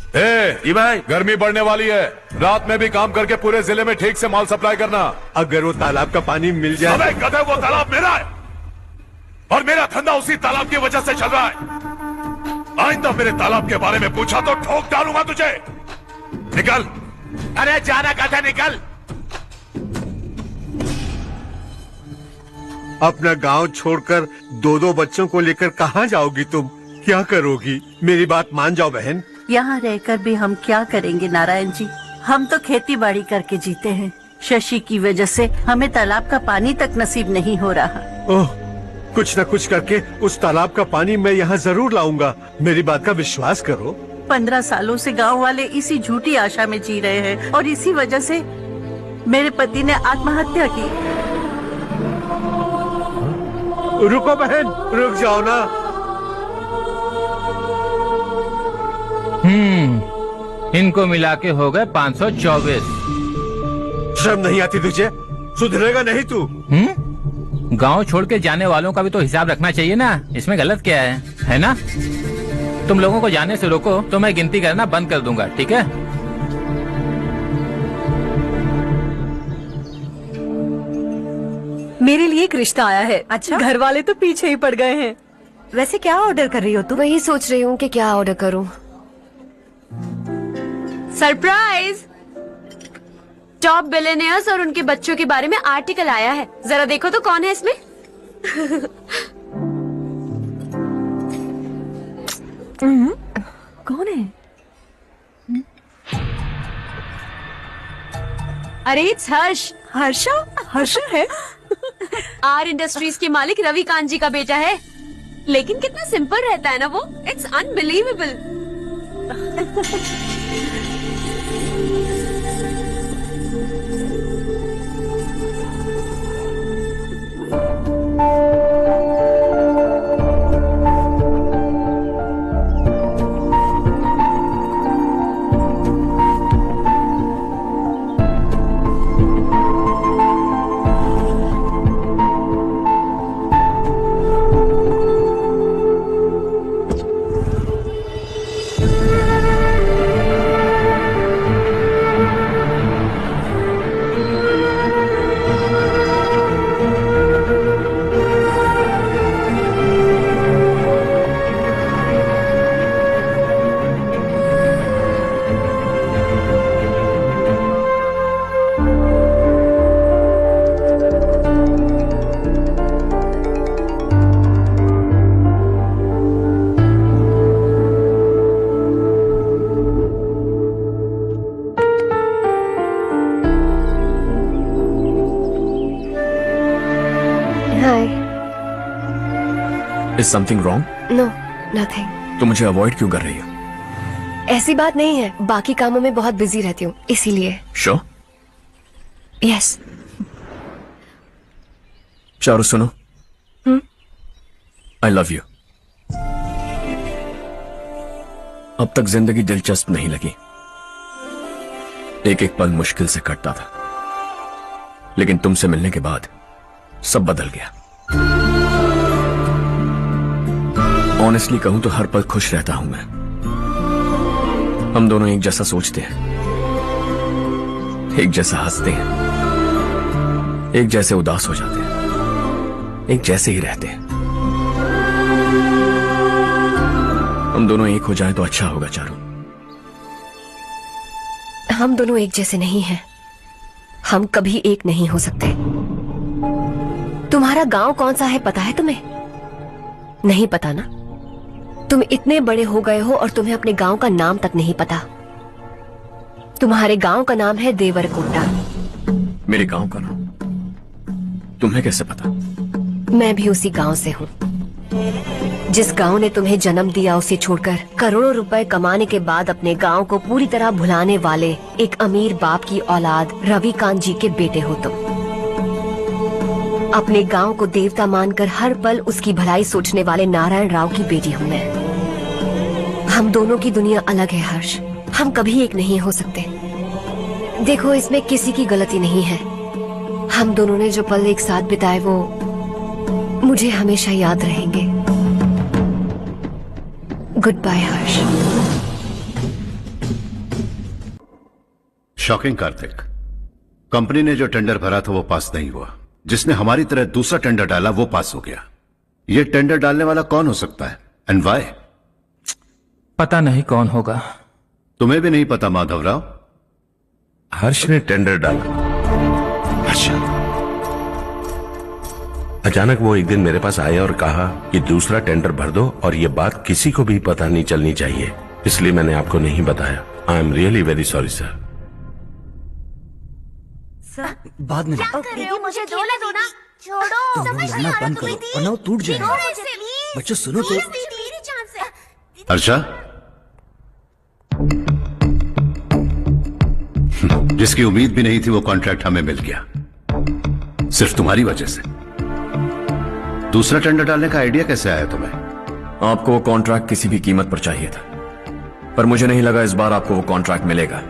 जी भाई, गर्मी बढ़ने वाली है, रात में भी काम करके पूरे जिले में ठीक से माल सप्लाई करना। अगर वो तालाब का पानी मिल जाए। अबे गधे, वो तालाब मेरा है और मेरा धंधा उसी तालाब की वजह से चल रहा है। आइंदा मेरे तालाब के बारे में पूछा तो ठोक डालूंगा तुझे। निकल। अरे जाना गधे, निकल। अपना गांव छोड़कर 2-2 बच्चों को लेकर कहाँ जाओगी तुम? क्या करोगी? मेरी बात मान जाओ बहन। यहाँ रहकर भी हम क्या करेंगे नारायण जी? हम तो खेती बाड़ी करके जीते हैं। शशि की वजह से हमें तालाब का पानी तक नसीब नहीं हो रहा। ओह, कुछ न कुछ करके उस तालाब का पानी मैं यहाँ जरूर लाऊंगा। मेरी बात का विश्वास करो। 15 सालों से गांव वाले इसी झूठी आशा में जी रहे हैं और इसी वजह से मेरे पति ने आत्महत्या की। रुको बहन, रुक जाओ ना। इनको मिला के हो गए 524। शर्म नहीं आती तुझे? सुधरेगा नहीं तू? गांव छोड़ के जाने वालों का भी तो हिसाब रखना चाहिए ना। इसमें गलत क्या है ना? तुम लोगों को जाने से रोको तो मैं गिनती करना बंद कर दूंगा, ठीक है? मेरे लिए एक रिश्ता आया है। अच्छा, घर वाले तो पीछे ही पड़ गए हैं। वैसे क्या ऑर्डर कर रही हो तुम? वही सोच रही हूँ कि क्या ऑर्डर करूँ। सरप्राइज! टॉप बिलियनियर्स और उनके बच्चों के बारे में आर्टिकल आया है। जरा देखो तो कौन है इसमें। कौन है? अरे इट्स हर्ष। हर्षा है? आर इंडस्ट्रीज के मालिक रवि कांत जी का बेटा है। लेकिन कितना सिंपल रहता है ना वो। It's unbelievable. Is something wrong? No, nothing. तो मुझे अवॉइड क्यों कर रही हो? ऐसी बात नहीं है, बाकी कामों में बहुत बिजी रहती हूँ इसीलिए। Sure? यस। चारू सुनो। I love you. अब तक जिंदगी दिलचस्प नहीं लगी। एक एक पल मुश्किल से कटता था, लेकिन तुमसे मिलने के बाद सब बदल गया। ऑनेस्टली कहूं तो हर पल खुश रहता हूं मैं। हम दोनों एक जैसा सोचते हैं, एक जैसा हंसते हैं, एक जैसे उदास हो जाते हैं, एक जैसे ही रहते हैं। हम दोनों एक हो जाएं तो अच्छा होगा चारू। हम दोनों एक जैसे नहीं हैं। हम कभी एक नहीं हो सकते। तुम्हारा गांव कौन सा है पता है तुम्हें? नहीं पता ना? तुम इतने बड़े हो गए हो और तुम्हें अपने गांव का नाम तक नहीं पता। तुम्हारे गांव का नाम है देवरकोटा। मेरे गांव का नाम तुम्हें कैसे पता? मैं भी उसी गांव से हूँ। जिस गांव ने तुम्हें जन्म दिया उसे छोड़कर करोड़ों रुपए कमाने के बाद अपने गांव को पूरी तरह भुलाने वाले एक अमीर बाप की औलाद रवि कांत जी के बेटे हो तुम। अपने गांव को देवता मानकर हर पल उसकी भलाई सोचने वाले नारायण राव की बेटी हूँ मैं। हम दोनों की दुनिया अलग है हर्ष। हम कभी एक नहीं हो सकते। देखो इसमें किसी की गलती नहीं है। हम दोनों ने जो पल एक साथ बिताए वो मुझे हमेशा याद रहेंगे। गुड बाय हर्ष। शॉकिंग कार्तिक। कंपनी ने जो टेंडर भरा था वो पास नहीं हुआ। जिसने हमारी तरह दूसरा टेंडर डाला वो पास हो गया। ये टेंडर डालने वाला कौन हो सकता है एंड व्हाई? पता नहीं कौन होगा। तुम्हें भी नहीं पता माधवराव? हर्ष ने टेंडर डाला। अच्छा। अचानक वो एक दिन मेरे पास आया और कहा कि दूसरा टेंडर भर दो और ये बात किसी को भी पता नहीं चलनी चाहिए, इसलिए मैंने आपको नहीं बताया। I am really very sorry sir. बाद में मुझे दो ना। छोड़ो। लाना बंद करो वरना वो टूट जाएगा। बच्चों सुनो तो। अर्षा, जिसकी उम्मीद भी नहीं थी वो कॉन्ट्रैक्ट हमें मिल गया, सिर्फ तुम्हारी वजह से। दूसरा टेंडर डालने का आइडिया कैसे आया तुम्हें? आपको वो कॉन्ट्रैक्ट किसी भी कीमत पर चाहिए था, पर मुझे नहीं लगा इस बार आपको वो कॉन्ट्रैक्ट मिलेगा।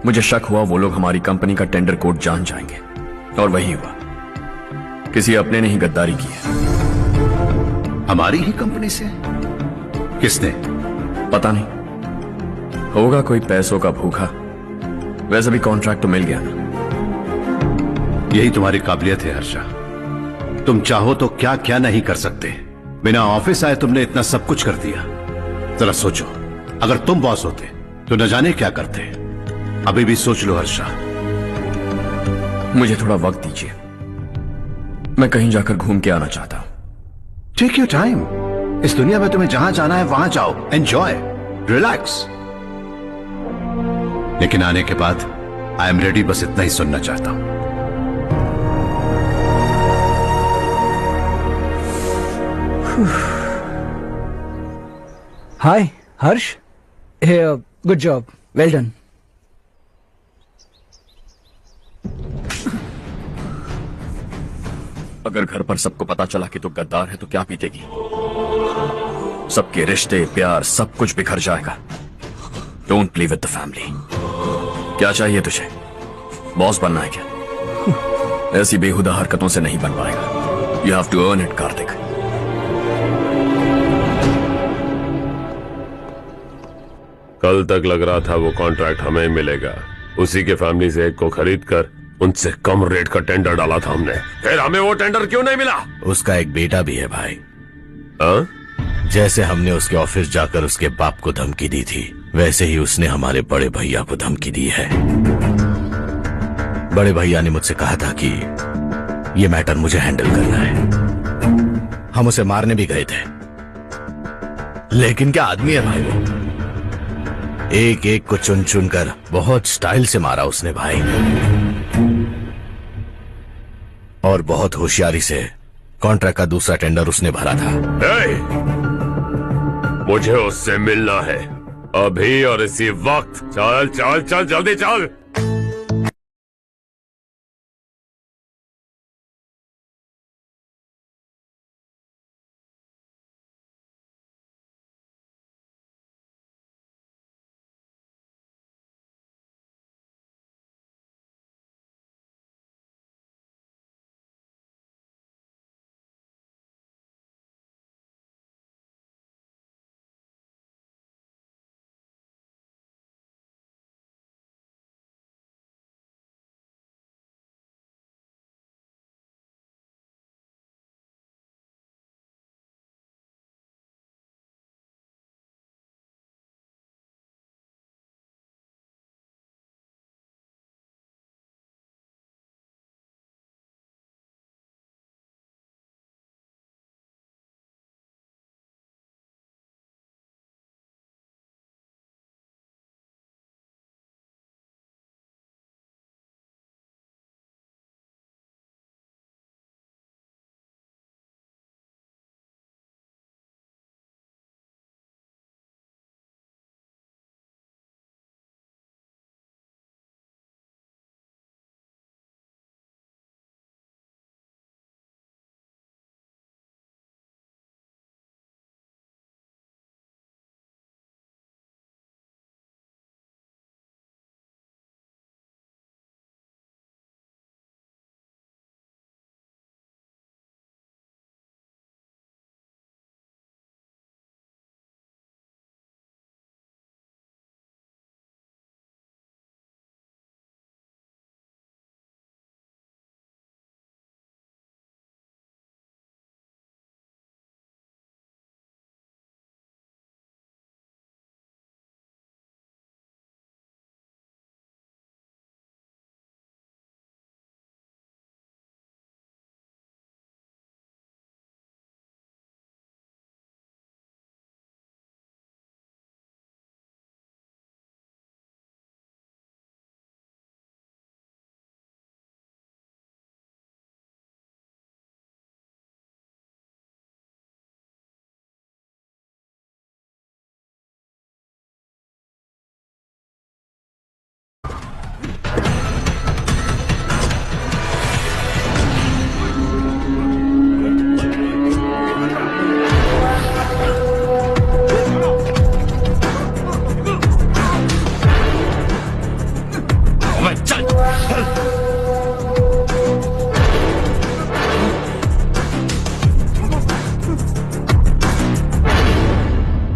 मुझे शक हुआ वो लोग हमारी कंपनी का टेंडर कोड जान जाएंगे, और वही हुआ। किसी अपने ने ही गद्दारी की है। हमारी ही कंपनी से? किसने? पता नहीं, होगा कोई पैसों का भूखा। वैसे भी कॉन्ट्रैक्ट तो मिल गया ना। यही तुम्हारी काबिलियत है हर्षा। तुम चाहो तो क्या क्या नहीं कर सकते। बिना ऑफिस आए तुमने इतना सब कुछ कर दिया। जरा सोचो, अगर तुम बॉस होते तो न जाने क्या करते। अभी भी सोच लो हर्षा। मुझे थोड़ा वक्त दीजिए, मैं कहीं जाकर घूम के आना चाहता हूं। Take your time. इस दुनिया में तुम्हें जहां जाना है वहां जाओ, एंजॉय, रिलैक्स। लेकिन आने के बाद आई एम रेडी, बस इतना ही सुनना चाहता हूं। हाय हर्ष, गुड जॉब, वेल डन। अगर घर पर सबको पता चला कि तू गद्दार है तो क्या बीतेगी। सबके रिश्ते, प्यार, सब कुछ बिखर जाएगा। Don't play with the family. क्या चाहिए तुझे? बॉस बनना है क्या? ऐसी बेहुदा हरकतों से नहीं बन पाएगा। You have to earn it Kartik. कल तक लग रहा था वो कॉन्ट्रैक्ट हमें मिलेगा। उसी के फैमिली से एक को खरीद कर उनसे कम रेट का टेंडर डाला था हमने। फिर हमें वो टेंडर क्यों नहीं मिला? उसका एक बेटा भी है भाई। जैसे हमने उसके ऑफिस जाकर उसके बाप को धमकी दी थी, वैसे ही उसने हमारे बड़े भैया को धमकी दी है। बड़े भैया ने मुझसे कहा था कि ये मैटर मुझे हैंडल करना है। हम उसे मारने भी गए थे, लेकिन क्या आदमी है भाई वो। एक एक को चुन चुन कर बहुत स्टाइल से मारा उसने भाई, और बहुत होशियारी से कॉन्ट्रैक्ट का दूसरा टेंडर उसने भरा था। मुझे उससे मिलना है अभी और इसी वक्त। चल चल चल, जल्दी चल।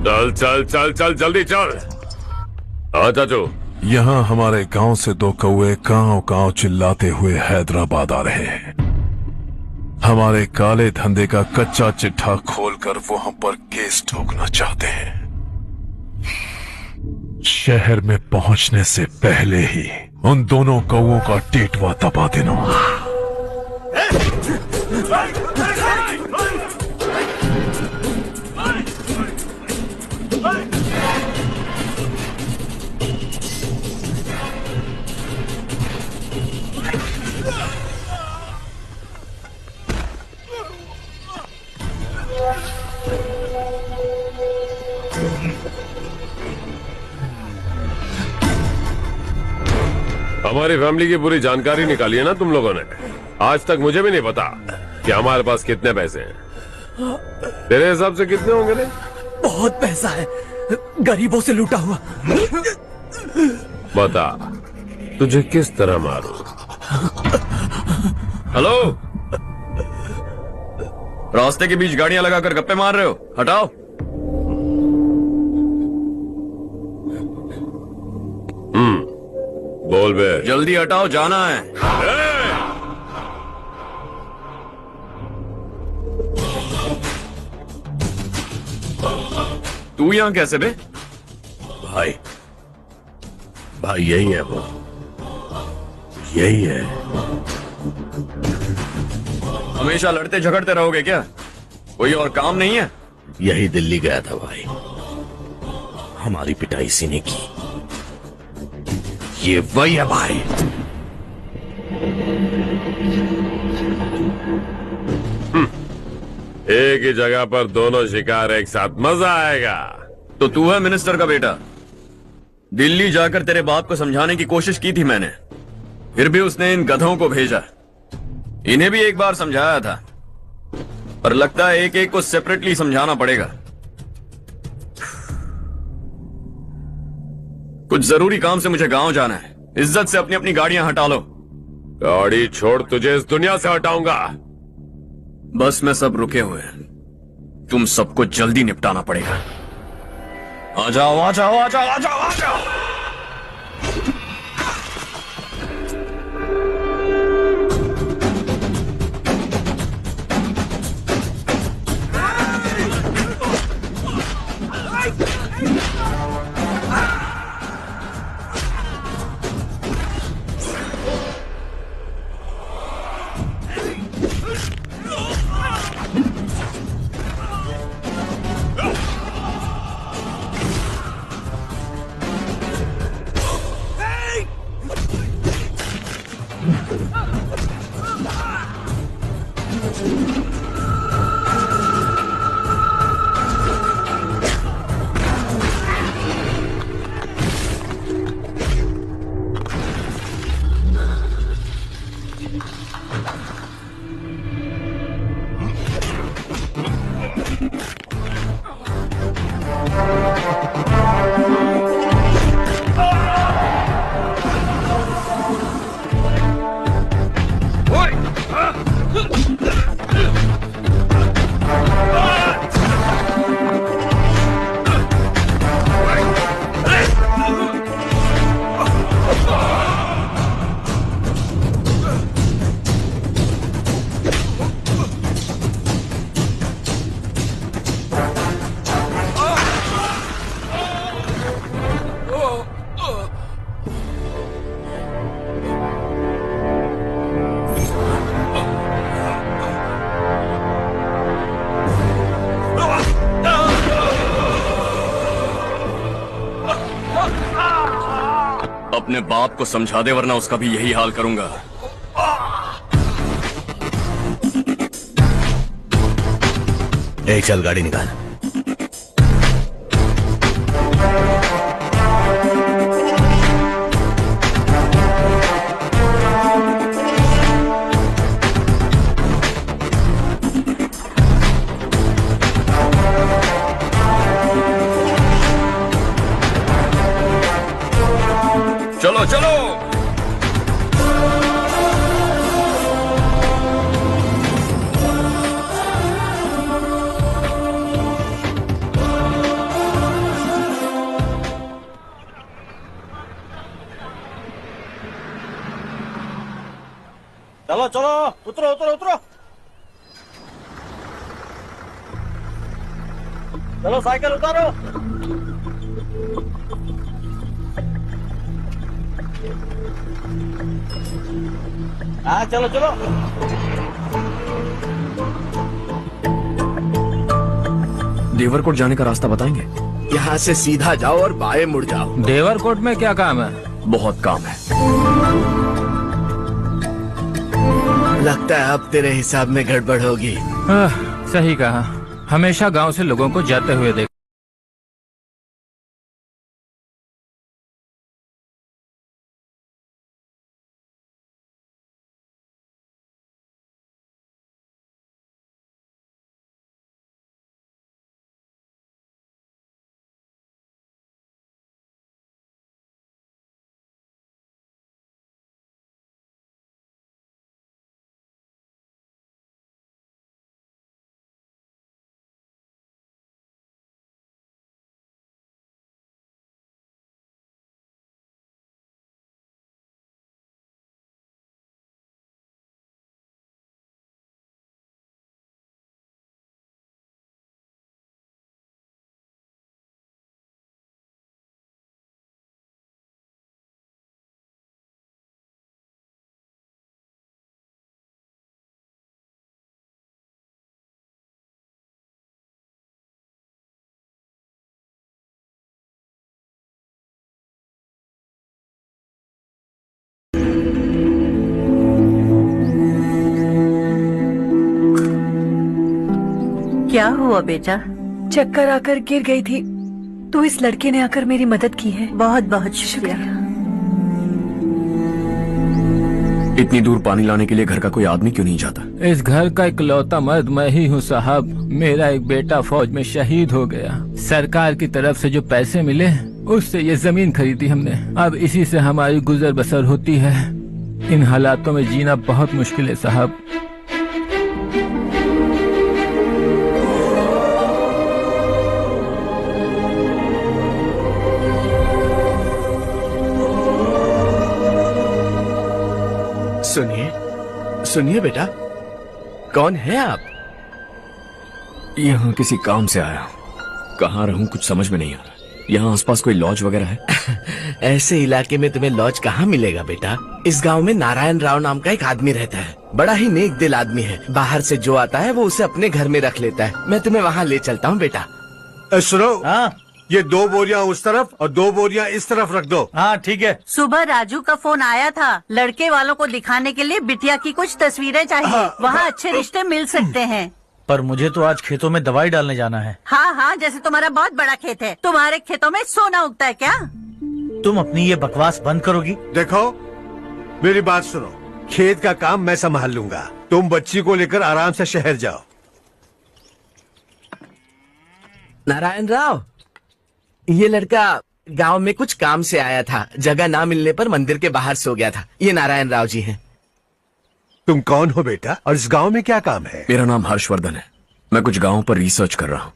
चल चल चल चल जल्दी चल। हाँ चाचू। यहाँ हमारे गांव से 2 कौए कांव कांव चिल्लाते हुए हैदराबाद आ रहे हैं। हमारे काले धंधे का कच्चा चिट्ठा खोलकर वो हम पर केस ठोकना चाहते हैं। शहर में पहुंचने से पहले ही उन दोनों कौओं का टेटवा दबा देना। हमारी फैमिली की पूरी जानकारी निकाली है ना तुम लोगों ने। आज तक मुझे भी नहीं पता कि हमारे पास कितने पैसे हैं। तेरे हिसाब से कितने होंगे रे? बहुत पैसा है, गरीबों से लूटा हुआ। बता तुझे किस तरह मारूं? हेलो, रास्ते के बीच गाड़ियां लगाकर गप्पे मार रहे हो? हटाओ। बोल बे। जल्दी हटाओ, जाना है। तू यहां कैसे बे? भाई यही है वो, यही है। हमेशा लड़ते झगड़ते रहोगे क्या? कोई और काम नहीं है? यही दिल्ली गया था भाई, हमारी पिटाई इसी ने की। ये वही है भाई। एक ही जगह पर दोनों शिकार एक साथ, मजा आएगा। तो तू है मिनिस्टर का बेटा? दिल्ली जाकर तेरे बाप को समझाने की कोशिश की थी मैंने, फिर भी उसने इन गधों को भेजा। इन्हें भी एक बार समझाया था, पर लगता है एक एक को सेपरेटली समझाना पड़ेगा। कुछ जरूरी काम से मुझे गांव जाना है। इज्जत से अपनी अपनी गाड़ियां हटा लो। गाड़ी छोड़, तुझे इस दुनिया से हटाऊंगा। बस में सब रुके हुए हैं, तुम सबको जल्दी निपटाना पड़ेगा। आ जाओ आ जाओ आ जाओ आ जाओ आ जाओ। अपने बाप को समझा दे, वरना उसका भी यही हाल करूंगा। एक चल गाड़ी निकाल। चलो चलो। चलो चलो उतरो उतरो उतरो। चलो साइकिल उतारो। हाँ चलो चलो। देवरकोट जाने का रास्ता बताएंगे? यहाँ से सीधा जाओ और बाएं मुड़ जाओ। देवरकोट में क्या काम है? बहुत काम है। लगता है अब तेरे हिसाब में गड़बड़ होगी। सही कहा, हमेशा गांव से लोगों को जाते हुए देख। क्या हुआ बेटा? चक्कर आकर गिर गई थी तो इस लड़के ने आकर मेरी मदद की है। बहुत बहुत शुक्रिया। इतनी दूर पानी लाने के लिए घर का कोई आदमी क्यों नहीं जाता? इस घर का इकलौता मर्द मैं ही हूँ साहब। मेरा एक बेटा फौज में शहीद हो गया। सरकार की तरफ से जो पैसे मिले उससे ये जमीन खरीदी हमने। अब इसी से हमारी गुजर बसर होती है। इन हालातों में जीना बहुत मुश्किल है साहब। सुनिए सुनिए बेटा, कौन है आप? यहाँ किसी काम से आया हूँ। कहाँ रहूँ कुछ समझ में नहीं आ रहा। यहाँ आसपास कोई लॉज वगैरह है? ऐसे इलाके में तुम्हें लॉज कहाँ मिलेगा बेटा? इस गांव में नारायण राव नाम का एक आदमी रहता है। बड़ा ही नेक दिल आदमी है। बाहर से जो आता है वो उसे अपने घर में रख लेता है। मैं तुम्हें वहाँ ले चलता हूँ बेटा। सुनो, ये 2 बोरियां उस तरफ और 2 बोरियां इस तरफ रख दो। हाँ ठीक है। सुबह राजू का फोन आया था। लड़के वालों को दिखाने के लिए बिटिया की कुछ तस्वीरें चाहिए। वहाँ अच्छे रिश्ते मिल सकते हैं। पर मुझे तो आज खेतों में दवाई डालने जाना है। हाँ हाँ, जैसे तुम्हारा बहुत बड़ा खेत है। तुम्हारे खेतों में सोना उगता है क्या? तुम अपनी ये बकवास बंद करोगी? देखो मेरी बात सुनो, खेत का काम मैं संभाल लूंगा। तुम बच्ची को लेकर आराम से शहर जाओ। नारायण राव, ये लड़का गांव में कुछ काम से आया था। जगह ना मिलने पर मंदिर के बाहर सो गया था। ये नारायण राव जी हैं। तुम कौन हो बेटा और इस गांव में क्या काम है? मेरा नाम हर्षवर्धन है। मैं कुछ गांवों पर रिसर्च कर रहा हूँ।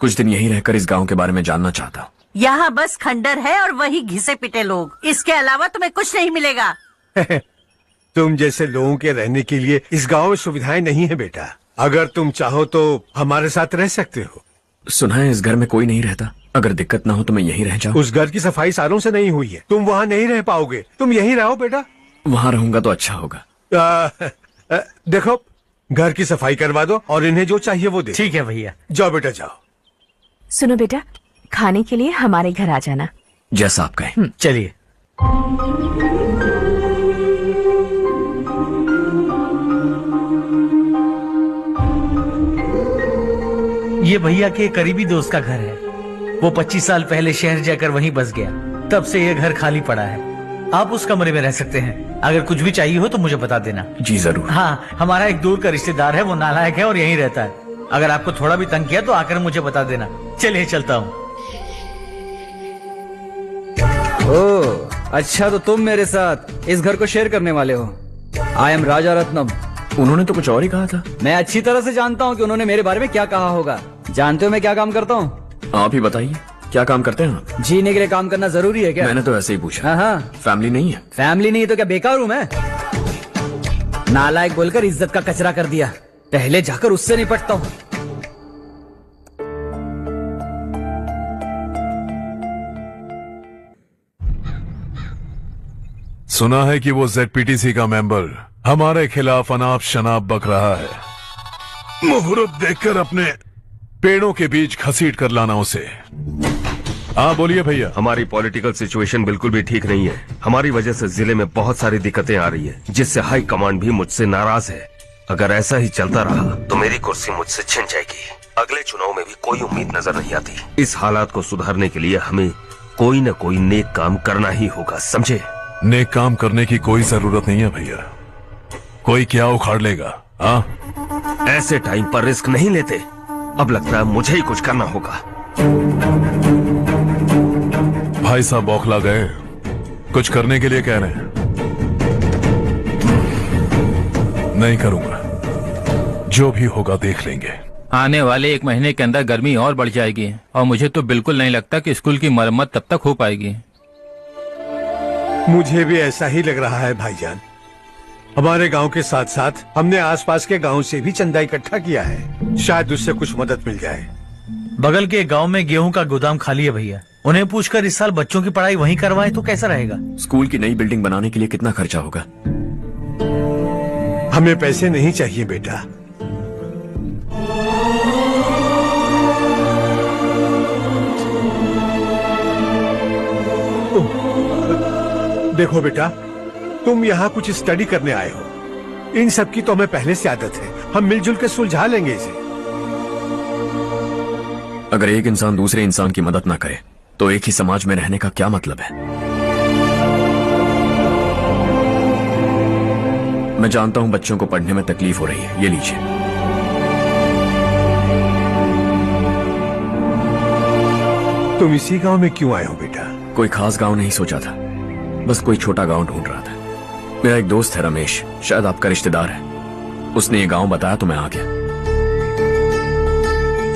कुछ दिन यहीं रहकर इस गांव के बारे में जानना चाहता हूँ। यहाँ बस खंडर है और वही घिसे पिटे लोग। इसके अलावा तुम्हें कुछ नहीं मिलेगा। तुम जैसे लोगों के रहने के लिए इस गांव में सुविधाएं नहीं है बेटा। अगर तुम चाहो तो हमारे साथ रह सकते हो। सुना है इस घर में कोई नहीं रहता। अगर दिक्कत ना हो तो मैं यहीं रह जाऊँ। उस घर की सफाई सालों से नहीं हुई है। तुम वहाँ नहीं रह पाओगे। तुम यहीं रहो बेटा। वहाँ रहूंगा तो अच्छा होगा। देखो, घर की सफाई करवा दो और इन्हें जो चाहिए वो दे। ठीक है भैया। जाओ बेटा जाओ। सुनो बेटा, खाने के लिए हमारे घर आ जाना। जैसा आप कहें। चलिए। ये भैया के करीबी दोस्त का घर है। वो 25 साल पहले शहर जाकर वहीं बस गया। तब से ये घर खाली पड़ा है। आप उस कमरे में रह सकते हैं। अगर कुछ भी चाहिए हो तो मुझे बता देना। जी जरूर। हाँ, हमारा एक दूर का रिश्तेदार है। वो नालायक है और यहीं रहता है। अगर आपको थोड़ा भी तंग किया तो आकर मुझे बता देना। चलिए चलता हूँ। ओह अच्छा, तो तुम मेरे साथ इस घर को शेयर करने वाले हो। आई एम राजा रत्नम। उन्होंने तो कुछ और ही कहा था। मैं अच्छी तरह से जानता हूँ कि उन्होंने मेरे बारे में क्या कहा होगा। जानते हो मैं क्या काम करता हूँ? आप ही बताइए, क्या काम करते हैं आप? जीने के लिए काम करना जरूरी है क्या? मैंने तो ऐसे ही पूछा। हाँ। फैमिली नहीं है? फैमिली नहीं तो क्या बेकार हूँ मैं? नालायक बोलकर इज्जत का कचरा कर दिया। पहले जाकर उससे निपटता हूँ। सुना है कि वो जेडपीटीसी का मेंबर हमारे खिलाफ अनाप शनाप बक रहा है। मुहूर्त देखकर अपने पेड़ों के बीच घसीट कर लाना उसे। हाँ बोलिए भैया। हमारी पॉलिटिकल सिचुएशन बिल्कुल भी ठीक नहीं है। हमारी वजह से जिले में बहुत सारी दिक्कतें आ रही है, जिससे हाई कमांड भी मुझसे नाराज है। अगर ऐसा ही चलता रहा तो मेरी कुर्सी मुझसे छिन जाएगी। अगले चुनाव में भी कोई उम्मीद नजर नहीं आती। इस हालात को सुधारने के लिए हमें कोई न कोई नेक काम करना ही होगा, समझे? नेक काम करने की कोई जरूरत नहीं है भैया। कोई क्या उखाड़ लेगा? हाँ, ऐसे टाइम पर रिस्क नहीं लेते। अब लगता है मुझे ही कुछ करना होगा। भाई साहब बौखला गए, कुछ करने के लिए कह रहे हैं। नहीं करूंगा, जो भी होगा देख लेंगे। आने वाले 1 महीने के अंदर गर्मी और बढ़ जाएगी और मुझे तो बिल्कुल नहीं लगता कि स्कूल की मरम्मत तब तक हो पाएगी। मुझे भी ऐसा ही लग रहा है भाईजान। हमारे गांव के साथ साथ हमने आसपास के गांव से भी चंदा इकट्ठा किया है, शायद उससे कुछ मदद मिल जाए। बगल के गांव में गेहूं का गोदाम खाली है भैया, उन्हें पूछकर इस साल बच्चों की पढ़ाई वहीं करवाएं तो कैसा रहेगा? स्कूल की नई बिल्डिंग बनाने के लिए कितना खर्चा होगा? हमें पैसे नहीं चाहिए बेटा। देखो बेटा, तुम यहाँ कुछ स्टडी करने आए हो। इन सब की तो हमें पहले से आदत है। हम मिलजुल के सुलझा लेंगे इसे। अगर एक इंसान दूसरे इंसान की मदद ना करे तो एक ही समाज में रहने का क्या मतलब है? मैं जानता हूं बच्चों को पढ़ने में तकलीफ हो रही है, ये लीजिए। तुम इसी गांव में क्यों आए हो बेटा? कोई खास गांव नहीं सोचा था, बस कोई छोटा गांव ढूंढ रहा था। मेरा एक दोस्त है रमेश, शायद आपका रिश्तेदार है। उसने ये गांव बताया तो मैं आ गया।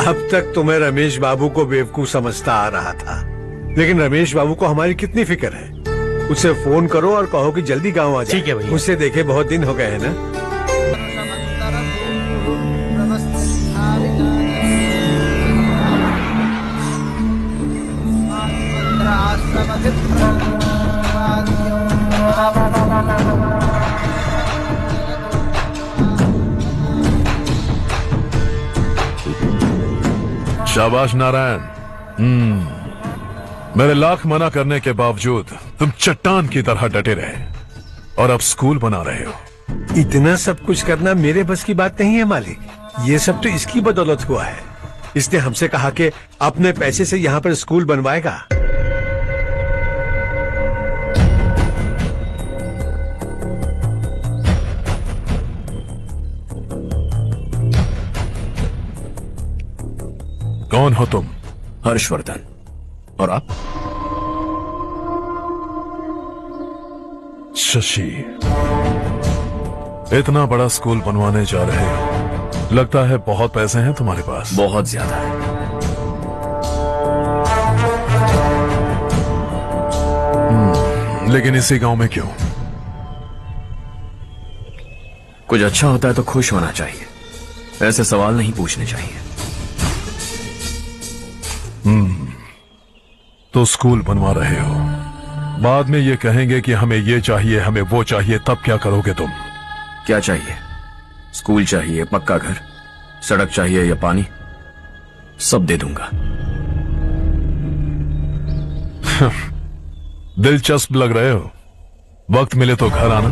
अब तक तुम्हें रमेश बाबू को बेवकूफ समझता आ रहा था, लेकिन रमेश बाबू को हमारी कितनी फिक्र है। उसे फोन करो और कहो कि जल्दी गांव आ जाए। ठीक है भैया। उसे देखे बहुत दिन हो गए हैं ना। शाबाश नारायण। मेरे लाख मना करने के बावजूद तुम चट्टान की तरह डटे रहे और अब स्कूल बना रहे हो। इतना सब कुछ करना मेरे बस की बात नहीं है मालिक। ये सब तो इसकी बदौलत हुआ है। इसने हमसे कहा कि अपने पैसे से यहाँ पर स्कूल बनवाएगा। कौन हो तुम? हर्षवर्धन। और आप? शशि। इतना बड़ा स्कूल बनवाने जा रहे हो, लगता है बहुत पैसे हैं तुम्हारे पास। बहुत ज्यादा है। लेकिन इसी गांव में क्यों? कुछ अच्छा होता है तो खुश होना चाहिए, ऐसे सवाल नहीं पूछने चाहिए। तो स्कूल बनवा रहे हो, बाद में ये कहेंगे कि हमें ये चाहिए, हमें वो चाहिए, तब क्या करोगे तुम? क्या चाहिए? स्कूल चाहिए, पक्का घर, सड़क चाहिए या पानी, सब दे दूंगा। दिलचस्प लग रहे हो। वक्त मिले तो घर आना,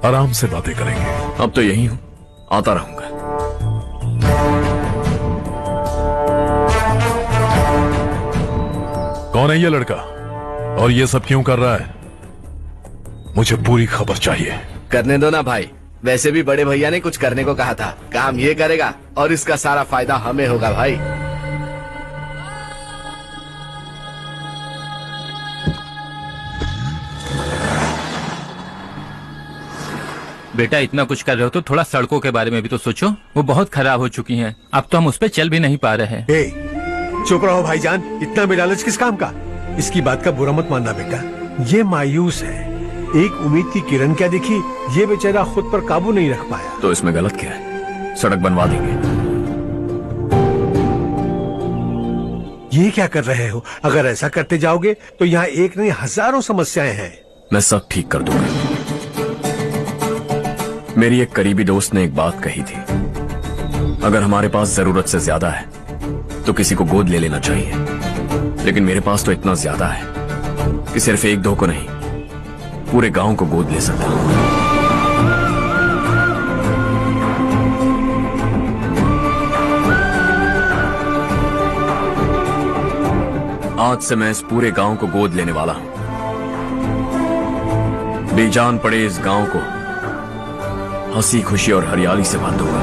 आराम से बातें करेंगे। अब तो यही हूं, आता रहूंगा। कौन है ये लड़का और ये सब क्यों कर रहा है? मुझे पूरी खबर चाहिए। करने दो ना भाई, वैसे भी बड़े भैया ने कुछ करने को कहा था। काम ये करेगा और इसका सारा फायदा हमें होगा भाई। बेटा इतना कुछ कर रहे हो तो थोड़ा सड़कों के बारे में भी तो सोचो, वो बहुत खराब हो चुकी हैं। अब तो हम उस पर चल भी नहीं पा रहे हैं। चुप रहो भाईजान, इतना बेलालच किस काम का? इसकी बात का बुरा मत मानना बेटा, ये मायूस है। एक उम्मीद की किरण क्या दिखी, ये बेचारा खुद पर काबू नहीं रख पाया। तो इसमें गलत क्या है? सड़क बनवा देंगे। ये क्या कर रहे हो? अगर ऐसा करते जाओगे तो यहाँ एक नहीं हजारों समस्याएं हैं। मैं सब ठीक कर दूंगा। मेरी एक करीबी दोस्त ने एक बात कही थी, अगर हमारे पास जरूरत से ज्यादा है तो किसी को गोद ले लेना चाहिए, लेकिन मेरे पास तो इतना ज्यादा है कि सिर्फ एक दो को नहीं, पूरे गांव को गोद ले सकता हूं। आज से मैं इस पूरे गांव को गोद लेने वाला हूं। बेजान पड़े इस गांव को हंसी खुशी और हरियाली से भर दूंगा।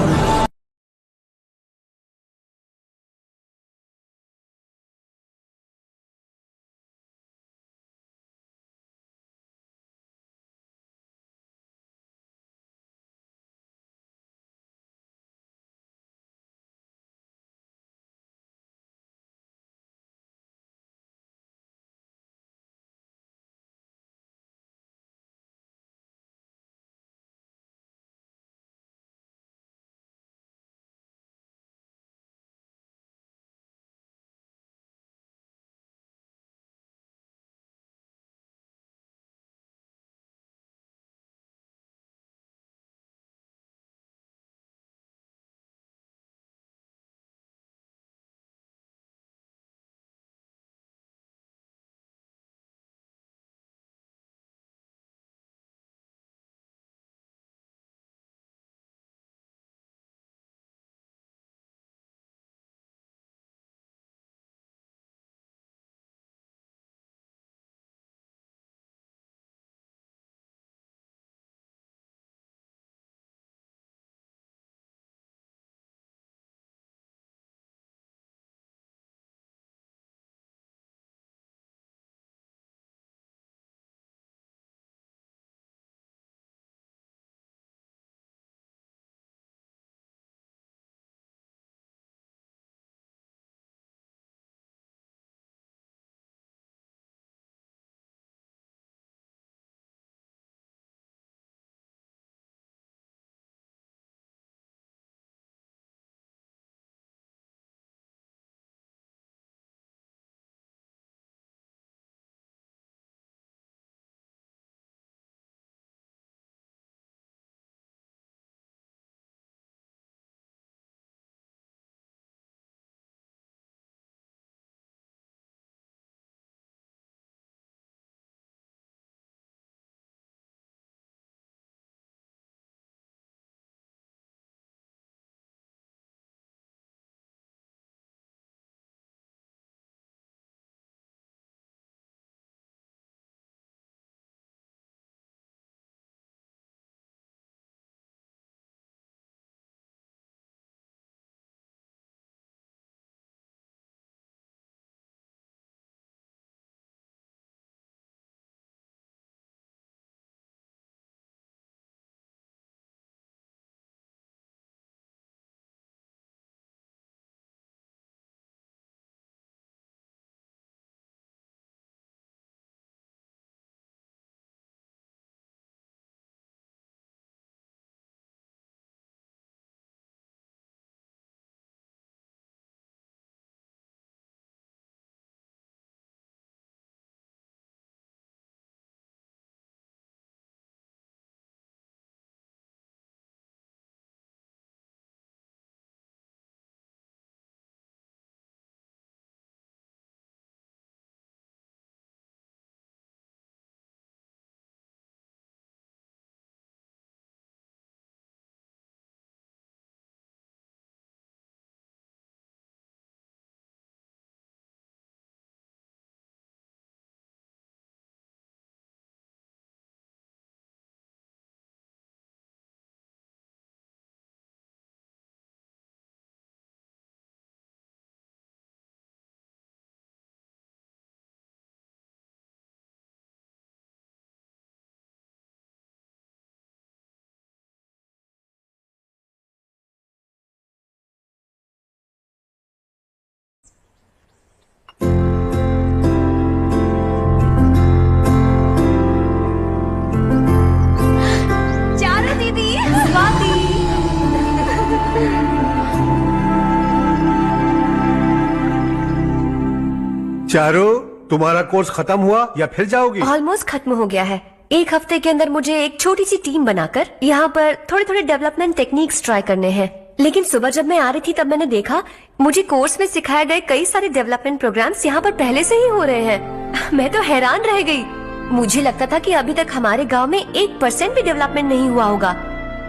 चारू, तुम्हारा कोर्स खत्म हुआ या फिर जाओगी? ऑलमोस्ट खत्म हो गया है। एक हफ्ते के अंदर मुझे एक छोटी सी टीम बनाकर यहाँ पर थोड़े थोड़े डेवलपमेंट टेक्निक्स ट्राई करने हैं। लेकिन सुबह जब मैं आ रही थी तब मैंने देखा मुझे कोर्स में सिखाए गए कई सारे डेवलपमेंट प्रोग्राम्स यहाँ पर पहले से ही हो रहे हैं। मैं तो हैरान रह गई। मुझे लगता था कि अभी तक हमारे गांव में 1% भी डेवलपमेंट नहीं हुआ होगा,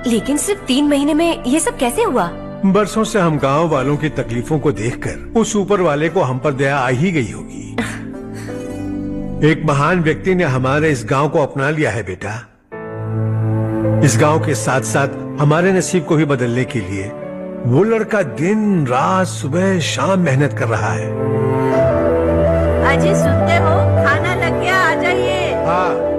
लेकिन सिर्फ 3 महीने में ये सब कैसे हुआ? बरसों से हम गांव वालों की तकलीफों को देखकर उस ऊपर वाले को हम पर दया आ ही गई होगी। एक महान व्यक्ति ने हमारे इस गांव को अपना लिया है बेटा। इस गांव के साथ साथ हमारे नसीब को भी बदलने के लिए वो लड़का दिन रात सुबह शाम मेहनत कर रहा है। अजी सुनते हो, खाना लग गया, आ जाइए। हाँ।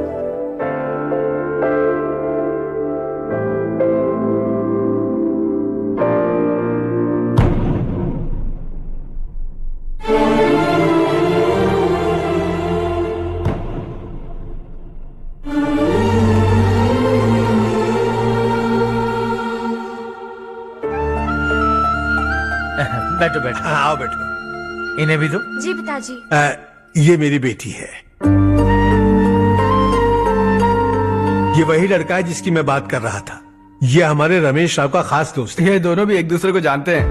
बैठो बैठो। आओ बैठो। इन्हें भी दो। जी पिताजी। ये मेरी बेटी है। ये वही लड़का है जिसकी मैं बात कर रहा था। ये हमारे रमेश राव का खास दोस्त है। ये दोनों भी एक दूसरे को जानते हैं।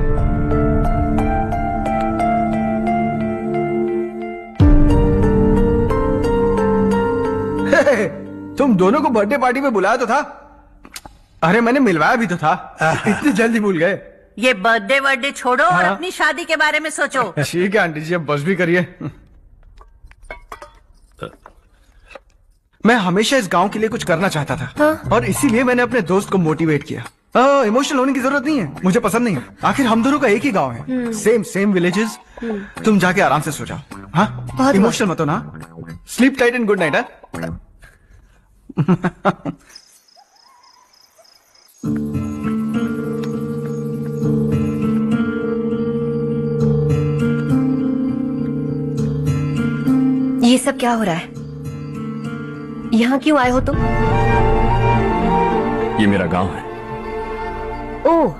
तुम दोनों को बर्थडे पार्टी में बुलाया तो था। अरे मैंने मिलवाया भी तो था। इतनी जल्दी भूल गए। ये बर्थडे वर्डे छोड़ो और अपनी शादी के बारे में सोचो। ठीक है आंटी जी, अब बस भी करिए। मैं हमेशा इस गांव के लिए कुछ करना चाहता था। हाँ? और इसीलिए मैंने अपने दोस्त को मोटिवेट किया। इमोशनल होने की जरूरत नहीं है, मुझे पसंद नहीं है। आखिर हम दोनों का एक ही गांव है, सेम विलेजेस। तुम जाके आराम से सो जाओ। हाँ, इमोशनल मत हो ना। Sleep tight and good night. ये सब क्या हो रहा है? यहाँ क्यों आए हो तुम? ये मेरा गांव है। ओह,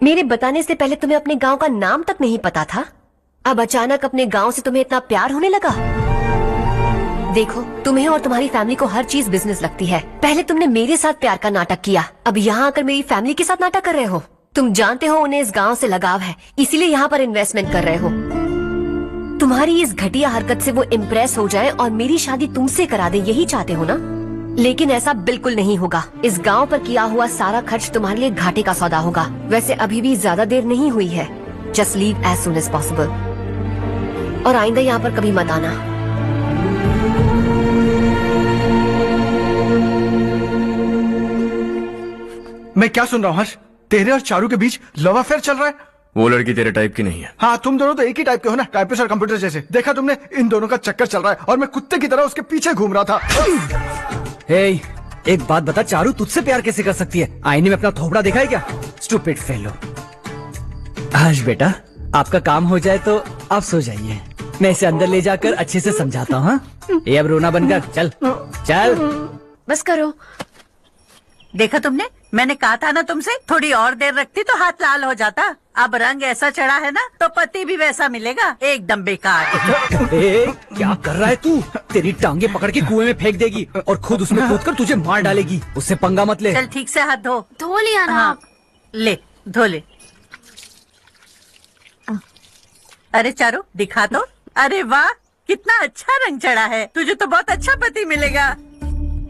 मेरे बताने से पहले तुम्हें अपने गांव का नाम तक नहीं पता था? अब अचानक अपने गांव से तुम्हें इतना प्यार होने लगा? देखो, तुम्हें और तुम्हारी फैमिली को हर चीज बिजनेस लगती है। पहले तुमने मेरे साथ प्यार का नाटक किया, अब यहाँ आकर मेरी फैमिली के साथ नाटक कर रहे हो। तुम जानते हो उन्हें इस गांव से लगाव है, इसीलिए यहाँ पर इन्वेस्टमेंट कर रहे हो। तुम्हारी इस घटिया हरकत से वो इम्प्रेस हो जाए और मेरी शादी तुमसे करा दे, यही चाहते हो ना? लेकिन ऐसा बिल्कुल नहीं होगा। इस गांव पर किया हुआ सारा खर्च तुम्हारे लिए घाटे का सौदा होगा। वैसे अभी भी ज्यादा देर नहीं हुई है। Just leave as soon as possible और आइंदा यहाँ पर कभी मत आना। मैं क्या सुन रहा हूँ हर्ष? तेरे और चारू के बीच लव अफेयर चल रहा है? वो लड़की तेरे टाइप की नहीं है। हाँ, तुम दोनों तो एक ही टाइप के हो ना, टाइपिस्ट और कंप्यूटर जैसे। देखा तुमने, इन दोनों का चक्कर चल रहा है और मैं कुत्ते की तरह उसके पीछे घूम रहा था। हे, एक बात बता, चारू तुझसे प्यार कैसे कर सकती है? आईने में अपना थोपड़ा देखा है क्या? Stupid fellow. हर्ष बेटा, आपका काम हो जाए तो आप सो जाइए। मैं इसे अंदर ले जाकर अच्छे से समझाता हूँ। ये अब रोना बंद कर। चल चल, बस करो। देखा तुमने, मैंने कहा था ना तुमसे, थोड़ी और देर रखती तो हाथ लाल हो जाता। अब रंग ऐसा चढ़ा है ना तो पति भी वैसा मिलेगा, एकदम बेकार। क्या कर रहा है तू? तेरी टांगे पकड़ के कुएं में फेंक देगी और खुद उसमें कूदकर तुझे मार डालेगी। उससे पंगा मत ले। चल ठीक से हाथ धो। धो लिया ना। हाँ, ले धो ले। अरे चारू दिखा तो। अरे वाह, कितना अच्छा रंग चढ़ा है। तुझे तो बहुत अच्छा पति मिलेगा।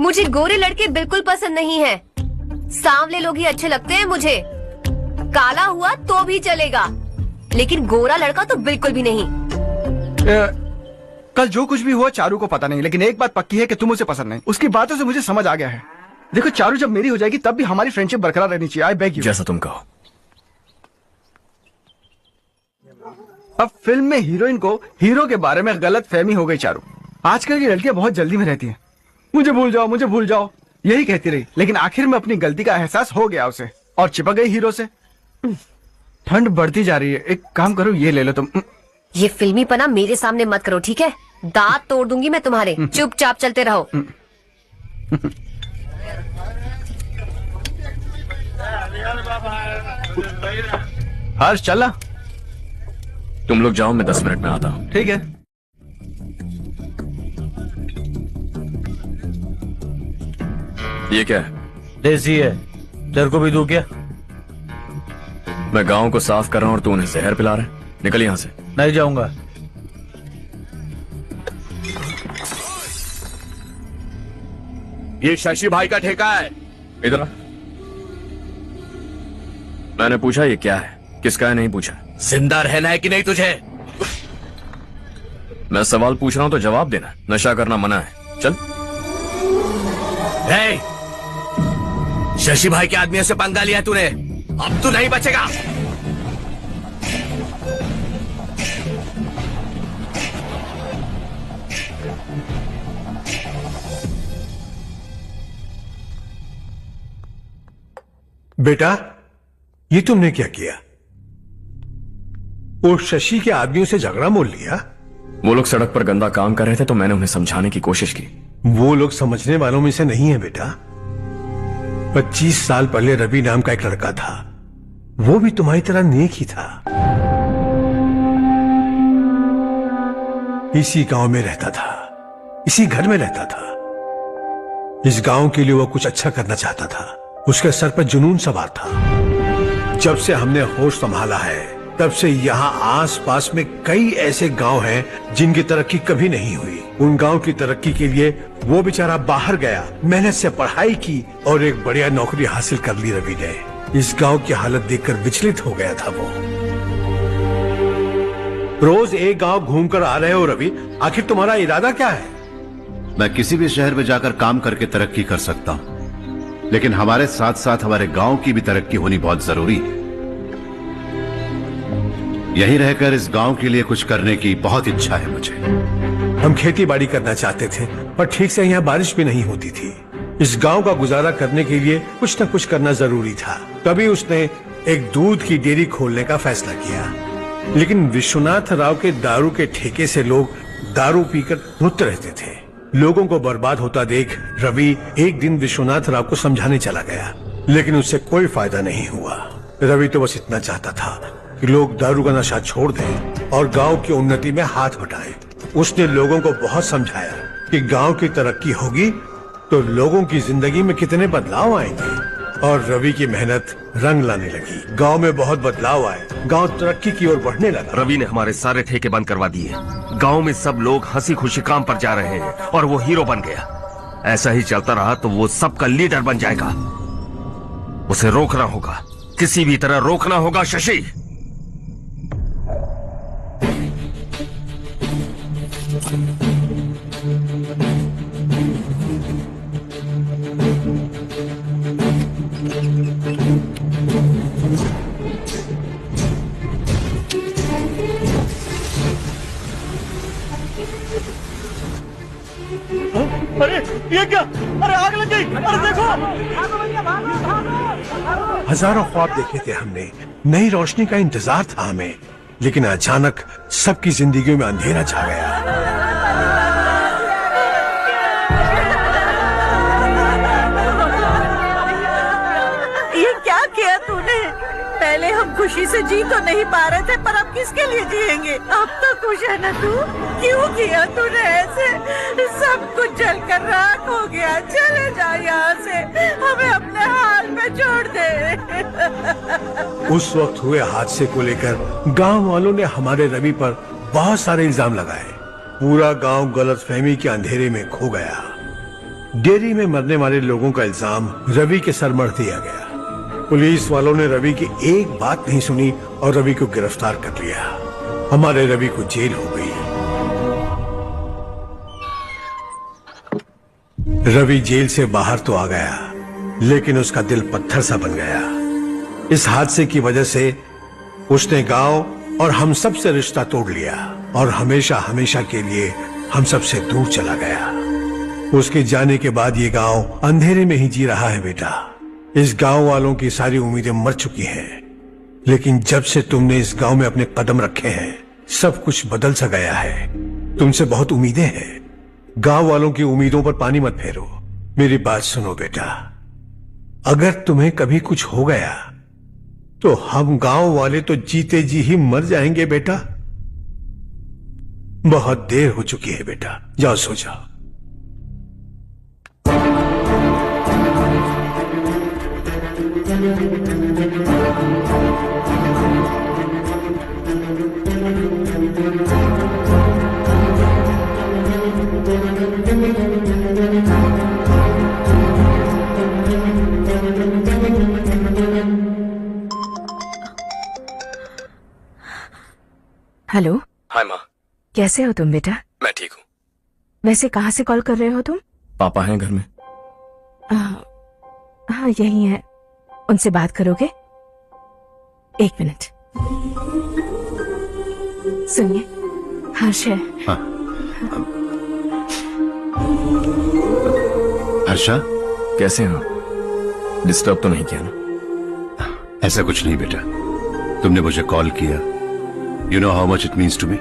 मुझे गोरे लड़के बिल्कुल पसंद नहीं है। सांवले लोग ही अच्छे लगते हैं मुझे। काला हुआ तो भी चलेगा, लेकिन गोरा लड़का तो बिल्कुल भी नहीं। कल जो कुछ भी हुआ चारू को पता नहीं, लेकिन एक बात पक्की है कि तुम उसे पसंद नहीं। उसकी बातों से मुझे समझ आ गया है। देखो चारू जब मेरी हो जाएगी तब भी हमारी फ्रेंडशिप बरकरार रहनी चाहिए। I beg you. जैसा तुम कहो। अब फिल्म में हीरोइन को हीरो के बारे में गलत फहमी हो गई चारू। आजकल की लड़कियां बहुत जल्दी में रहती हैं। मुझे भूल जाओ, मुझे भूल जाओ, यही कहती रही। लेकिन आखिर में अपनी गलती का एहसास हो गया उसे और चिपक गई हीरो से। ठंड बढ़ती जा रही है, एक काम करो, ये ले लो तुम। ये फिल्मी पना मेरे सामने मत करो, ठीक है? दांत तोड़ दूंगी मैं तुम्हारे। चुपचाप चलते रहो। हर्ष चलना। तुम लोग जाओ, मैं 10 मिनट में आता हूँ। ठीक है। ये क्या है? देसी है, तेरे को भी दूं क्या? मैं गांव को साफ कर रहा हूँ और तू उन्हें जहर पिला रहा है। निकल यहाँ से। नहीं जाऊंगा। ये शशि भाई का ठेका है। इधर आ। मैंने पूछा ये क्या है, किसका है नहीं पूछा। जिंदा रहना है कि नहीं तुझे? मैं सवाल पूछ रहा हूं तो जवाब देना। नशा करना मना है। चल। शशि भाई के आदमियों से पंगा लिया तूने, अब तू नहीं बचेगा। बेटा, ये तुमने क्या किया? वो शशि के आदमियों से झगड़ा मोल लिया? वो लोग सड़क पर गंदा काम कर रहे थे तो मैंने उन्हें समझाने की कोशिश की। वो लोग समझने वालों में से नहीं है बेटा। 25 साल पहले रवि नाम का एक लड़का था, वो भी तुम्हारी तरह नेक ही था। इसी गांव में रहता था, इसी घर में रहता था। इस गांव के लिए वो कुछ अच्छा करना चाहता था। उसके सर पर जुनून सवार था। जब से हमने होश संभाला है तब से यहाँ आस पास में कई ऐसे गांव हैं जिनकी तरक्की कभी नहीं हुई। उन गांव की तरक्की के लिए वो बेचारा बाहर गया, मेहनत से पढ़ाई की और एक बढ़िया नौकरी हासिल कर ली रवि ने। इस गांव की हालत देखकर विचलित हो गया था वो। रोज एक गांव घूमकर आ रहे हो रवि, आखिर तुम्हारा इरादा क्या है? मैं किसी भी शहर में जाकर काम करके तरक्की कर सकता हूं, लेकिन हमारे साथ साथ हमारे गांव की भी तरक्की होनी बहुत जरूरी है। यहीं रहकर इस गांव के लिए कुछ करने की बहुत इच्छा है मुझे। हम खेती बाड़ी करना चाहते थे, पर ठीक से यहाँ बारिश भी नहीं होती थी। इस गांव का गुजारा करने के लिए कुछ न कुछ करना जरूरी था। तभी उसने एक दूध की डेयरी खोलने का फैसला किया। लेकिन विश्वनाथ राव के दारू के ठेके से लोग दारू पीकर धुत रहते थे। लोगों को बर्बाद होता देख रवि एक दिन विश्वनाथ राव को समझाने चला गया, लेकिन उससे कोई फायदा नहीं हुआ। रवि तो बस इतना चाहता था कि लोग दारू का नशा छोड़ दें और गांव की उन्नति में हाथ बटाएं। उसने लोगों को बहुत समझाया कि गांव की तरक्की होगी तो लोगों की जिंदगी में कितने बदलाव आएंगे, और रवि की मेहनत रंग लाने लगी। गांव में बहुत बदलाव आए, गांव तरक्की की ओर बढ़ने लगा। रवि ने हमारे सारे ठेके बंद करवा दिए। गांव में सब लोग हंसी खुशी काम पर जा रहे हैं और वो हीरो बन गया। ऐसा ही चलता रहा तो वो सबका लीडर बन जाएगा। उसे रोकना होगा, किसी भी तरह रोकना होगा शशि। अरे ये क्या? अरे आग लग गई! अरे देखो! हजारों ख्वाब देखे थे हमने, नई रोशनी का इंतजार था हमें, लेकिन अचानक सबकी जिंदगियों में अंधेरा छा गया। ये क्या किया तूने? पहले हम खुशी से जी तो नहीं पा रहे थे, पर अब किसके लिए जिएंगे? अब तो खुश है ना तू? क्यों किया तूने ऐसे? सब कुछ जलकर राख हो गया। चले जा यहाँ से, हमें अपने हाल में छोड़ दे। उस वक्त हुए हादसे को लेकर गांव वालों ने हमारे रवि पर बहुत सारे इल्जाम लगाए। पूरा गांव गलतफहमी के अंधेरे में खो गया। डेयरी में मरने वाले लोगों का इल्जाम रवि के सर मढ़ दिया गया। पुलिस वालों ने रवि की एक बात नहीं सुनी और रवि को गिरफ्तार कर लिया। हमारे रवि को जेल हो गई। रवि जेल से बाहर तो आ गया, लेकिन उसका दिल पत्थर सा बन गया। इस हादसे की वजह से उसने गांव और हम सब से रिश्ता तोड़ लिया और हमेशा हमेशा के लिए हम सब से दूर चला गया। उसके जाने के बाद ये गांव अंधेरे में ही जी रहा है बेटा। इस गांव वालों की सारी उम्मीदें मर चुकी हैं, लेकिन जब से तुमने इस गांव में अपने कदम रखे हैं सब कुछ बदल सा गया है। तुमसे बहुत उम्मीदें हैं। गांव वालों की उम्मीदों पर पानी मत फेरो। मेरी बात सुनो बेटा, अगर तुम्हें कभी कुछ हो गया तो हम गांव वाले तो जीते जी ही मर जाएंगे बेटा। बहुत देर हो चुकी है बेटा, जाओ सो जाओ। हेलो। हाय माँ। कैसे हो तुम बेटा? मैं ठीक हूँ। वैसे कहाँ से कॉल कर रहे हो तुम? पापा हैं घर में। हाँ यही है। उनसे बात करोगे? एक मिनट। सुनिए, हर्ष है। हर्षा, कैसे हैं आप? डिस्टर्ब तो नहीं किया ना? ऐसा कुछ नहीं बेटा, तुमने मुझे कॉल किया। You know how much it means to me.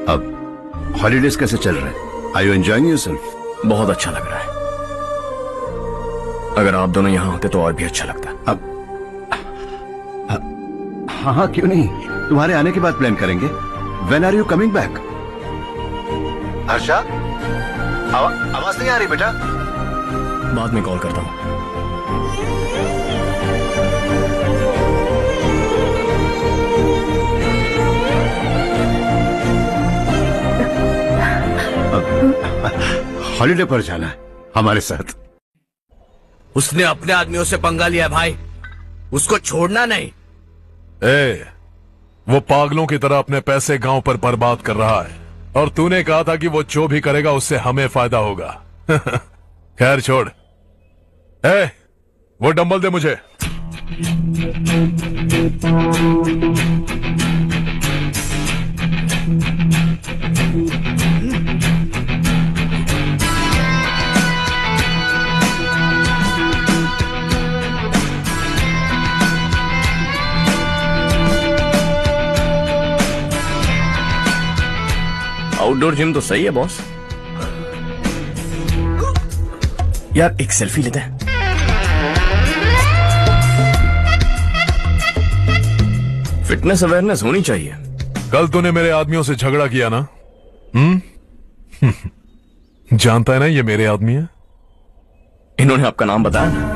अब हॉलीडेज कैसे चल रहे हैं? Are you enjoying yourself? बहुत अच्छा लग रहा है। अगर आप दोनों यहाँ होते तो और भी अच्छा लगता। अब हाँ हाँ क्यों नहीं, तुम्हारे आने के बाद प्लान करेंगे। When are you coming back? Harsha, आवाज नहीं आ रही बेटा। बाद में कॉल करता हूँ। हॉलीडे पर जाना है हमारे साथ। उसने अपने आदमियों से पंगा लिया भाई, उसको छोड़ना नहीं। वो पागलों की तरह अपने पैसे गांव पर बर्बाद कर रहा है, और तूने कहा था कि वो जो भी करेगा उससे हमें फायदा होगा। खैर छोड़। वो डंबल दे मुझे। आउटडोर जिम तो सही है बॉस। यार एक सेल्फी लेते हैं। फिटनेस अवेयरनेस होनी चाहिए। कल तूने मेरे आदमियों से झगड़ा किया ना? जानता है ना ये मेरे आदमी है। इन्होंने आपका नाम बताया ना?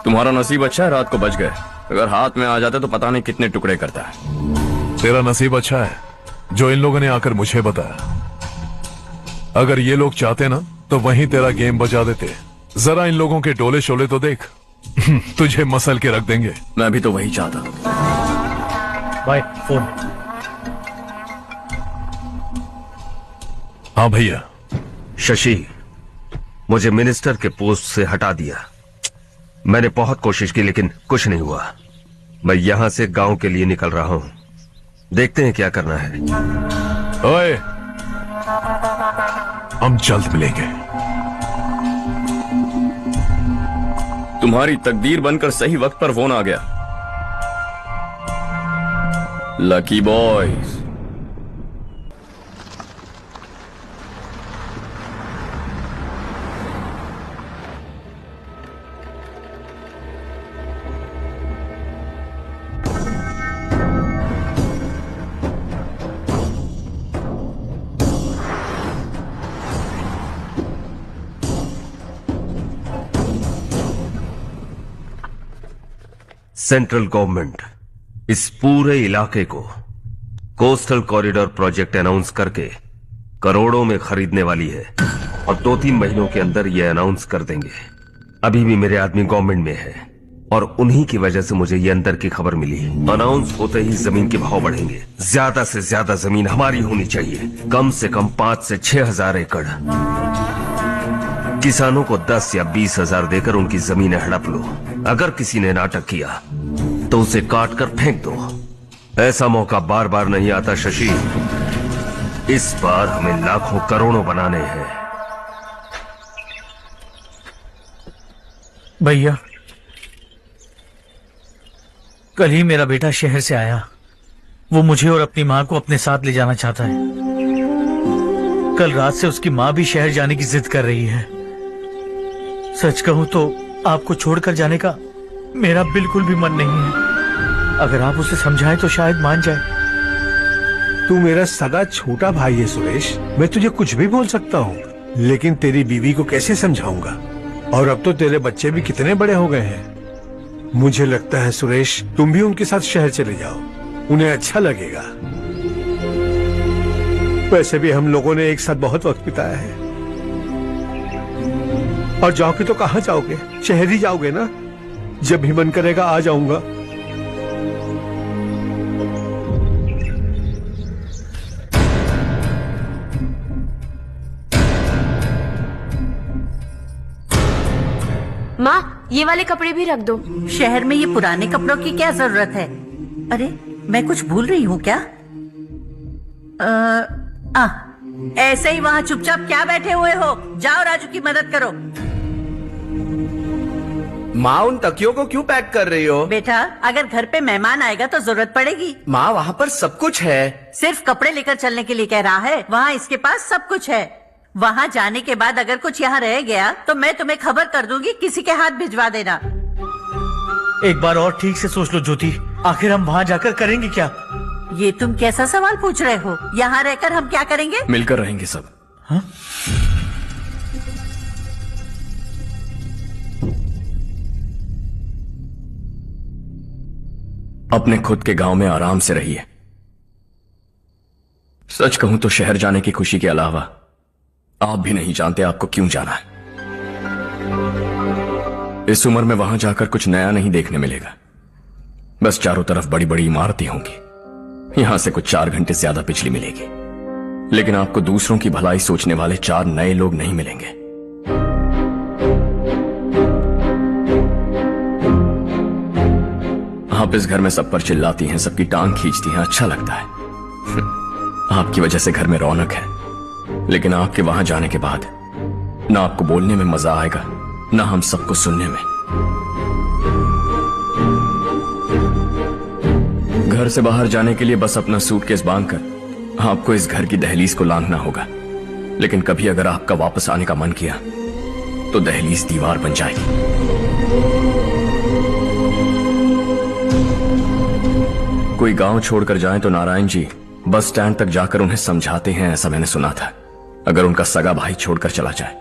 तुम्हारा नसीब अच्छा है, रात को बच गए। अगर हाथ में आ जाते तो पता नहीं कितने टुकड़े करता है। तेरा नसीब अच्छा है जो इन लोगों ने आकर मुझे बताया। अगर ये लोग चाहते ना तो वहीं तेरा गेम बजा देते। जरा इन लोगों के डोले शोले तो देख। तुझे मसल के रख देंगे। मैं भी तो वही चाहता। Bye phone. हाँ भैया। शशि, मुझे मिनिस्टर के पोस्ट से हटा दिया। मैंने बहुत कोशिश की लेकिन कुछ नहीं हुआ। मैं यहां से गांव के लिए निकल रहा हूं। देखते हैं क्या करना है। ओए, हम जल्द मिलेंगे। तुम्हारी तकदीर बनकर सही वक्त पर फोन आ गया। Lucky boys. सेंट्रल गवर्नमेंट इस पूरे इलाके को कोस्टल कॉरिडोर प्रोजेक्ट अनाउंस करके करोड़ों में खरीदने वाली है और 2-3 महीनों के अंदर ये अनाउंस कर देंगे। अभी भी मेरे आदमी गवर्नमेंट में है और उन्हीं की वजह से मुझे ये अंदर की खबर मिली। अनाउंस होते ही जमीन के भाव बढ़ेंगे। ज्यादा से ज्यादा जमीन हमारी होनी चाहिए, कम से कम 5 से 6 हजार एकड़। किसानों को 10 या 20 हजार देकर उनकी जमीनें हड़प लो। अगर किसी ने नाटक किया तो उसे काट कर फेंक दो। ऐसा मौका बार बार नहीं आता शशि। इस बार हमें लाखों करोड़ों बनाने हैं। भैया, कल ही मेरा बेटा शहर से आया। वो मुझे और अपनी माँ को अपने साथ ले जाना चाहता है। कल रात से उसकी माँ भी शहर जाने की जिद कर रही है। सच कहूं तो आपको छोड़कर जाने का मेरा बिल्कुल भी मन नहीं है। अगर आप उसे समझाएं तो शायद मान जाए। तू मेरा सगा छोटा भाई है सुरेश। मैं तुझे कुछ भी बोल सकता हूँ, लेकिन तेरी बीवी को कैसे समझाऊंगा? और अब तो तेरे बच्चे भी कितने बड़े हो गए हैं। मुझे लगता है सुरेश, तुम भी उनके साथ शहर चले जाओ, उन्हें अच्छा लगेगा। वैसे भी हम लोगों ने एक साथ बहुत वक्त बिताया है। और जाओगे तो कहाँ जाओगे? शहर ही जाओगे ना? जब भी मन करेगा आ जाऊंगा। माँ, ये वाले कपड़े भी रख दो। शहर में ये पुराने कपड़ों की क्या जरूरत है? अरे मैं कुछ भूल रही हूँ क्या? ऐसे ही वहाँ चुपचाप क्या बैठे हुए हो? जाओ राजू की मदद करो। माँ, उन तकियों को क्यों पैक कर रही हो? बेटा, अगर घर पे मेहमान आएगा तो जरूरत पड़ेगी। माँ, वहाँ पर सब कुछ है। सिर्फ कपड़े लेकर चलने के लिए कह रहा है? वहाँ इसके पास सब कुछ है। वहाँ जाने के बाद अगर कुछ यहाँ रह गया तो मैं तुम्हें खबर कर दूंगी, किसी के हाथ भिजवा देना। एक बार और ठीक से सोच लो ज्योति, आखिर हम वहाँ जाकर करेंगे क्या? ये तुम कैसा सवाल पूछ रहे हो? यहाँ रहकर हम क्या करेंगे? मिलकर रहेंगे सब। हाँ? अपने खुद के गांव में आराम से रहिए। सच कहूं तो शहर जाने की खुशी के अलावा आप भी नहीं जानते आपको क्यों जाना है। इस उम्र में वहां जाकर कुछ नया नहीं देखने मिलेगा। बस चारों तरफ बड़ी बड़ी इमारतें होंगी। यहां से कुछ 4 घंटे ज्यादा बिजली मिलेगी, लेकिन आपको दूसरों की भलाई सोचने वाले 4 नए लोग नहीं मिलेंगे। आप इस घर में सब पर चिल्लाती हैं, सबकी टांग खींचती हैं, अच्छा लगता है। आपकी वजह से घर में रौनक है, लेकिन आपके वहां जाने के बाद ना आपको बोलने में मजा आएगा, ना हम सबको सुनने में। घर से बाहर जाने के लिए बस अपना सूटकेस बांधकर आपको इस घर की दहलीज को लांघना होगा। लेकिन कभी अगर आपका वापस आने का मन किया तो दहलीज दीवार बन जाएगी। कोई गांव छोड़कर जाए तो नारायण जी बस स्टैंड तक जाकर उन्हें समझाते हैं, ऐसा मैंने सुना था। अगर उनका सगा भाई छोड़कर चला जाए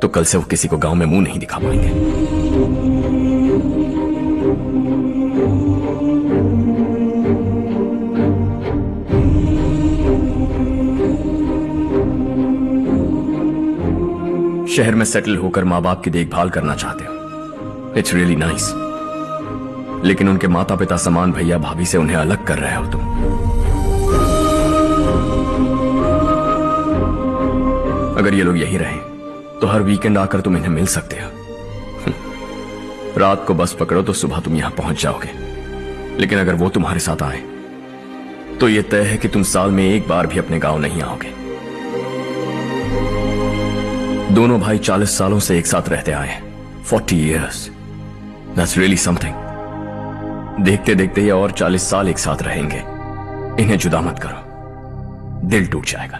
तो कल से वो किसी को गांव में मुंह नहीं दिखा पाएंगे। शहर में सेटल होकर माँ बाप की देखभाल करना चाहते हो, इट्स रियली नाइस। लेकिन उनके माता पिता समान भैया भाभी से उन्हें अलग कर रहे हो तुम। अगर ये लोग यही रहे तो हर वीकेंड आकर तुम इन्हें मिल सकते हो। रात को बस पकड़ो तो सुबह तुम यहां पहुंच जाओगे। लेकिन अगर वो तुम्हारे साथ आए तो ये तय है कि तुम साल में एक बार भी अपने गांव नहीं आओगे। दोनों भाई 40 सालों से एक साथ रहते आए हैं, 40 years। That's really something। देखते देखते ये और 40 साल एक साथ रहेंगे। इन्हें जुदा मत करो, दिल टूट जाएगा।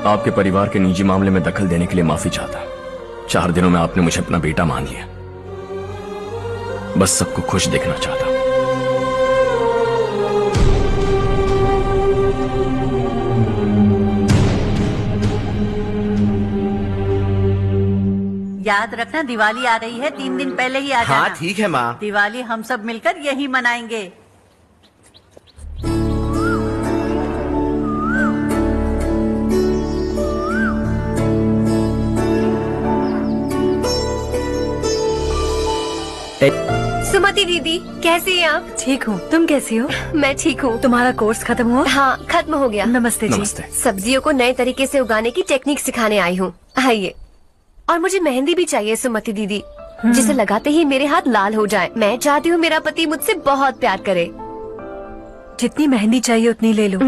आपके परिवार के निजी मामले में दखल देने के लिए माफी चाहता। 4 दिनों में आपने मुझे अपना बेटा मान लिया। बस सबको खुश देखना चाहता। याद रखना, दिवाली आ रही है, 3 दिन पहले ही आ जाना। हाँ ठीक है माँ। दिवाली हम सब मिलकर यही मनाएंगे। सुमति दीदी, कैसी हैं आप? ठीक हूँ, तुम कैसी हो? मैं ठीक हूँ। तुम्हारा कोर्स खत्म हुआ? हाँ, खत्म हो गया। नमस्ते जी। नमस्ते। सब्जियों को नए तरीके से उगाने की टेक्निक सिखाने आई हूँ। आइए। और मुझे मेहंदी भी चाहिए सुमति दीदी, जिसे लगाते ही मेरे हाथ लाल हो जाए। मैं चाहती हूँ मेरा पति मुझसे बहुत प्यार करे। जितनी मेहंदी चाहिए उतनी ले लो।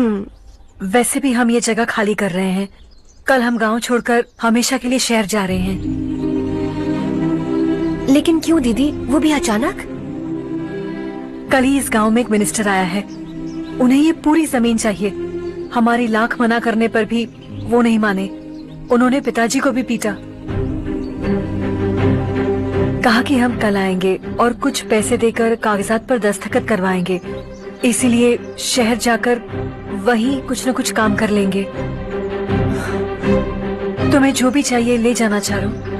वैसे भी हम ये जगह खाली कर रहे हैं। कल हम गांव छोड़कर हमेशा के लिए शहर जा रहे हैं। लेकिन क्यों दीदी, वो भी अचानक? कल ही इस गांव में एक मिनिस्टर आया है। उन्हें ये पूरी जमीन चाहिए। हमारी लाख मना करने पर भी वो नहीं माने। उन्होंने पिताजी को भी पीटा। कहा कि हम कल आएंगे और कुछ पैसे देकर कागजात पर दस्तखत करवाएंगे। इसीलिए शहर जाकर वहीं कुछ न कुछ काम कर लेंगे। तुम्हें जो भी चाहिए ले जाना चारू।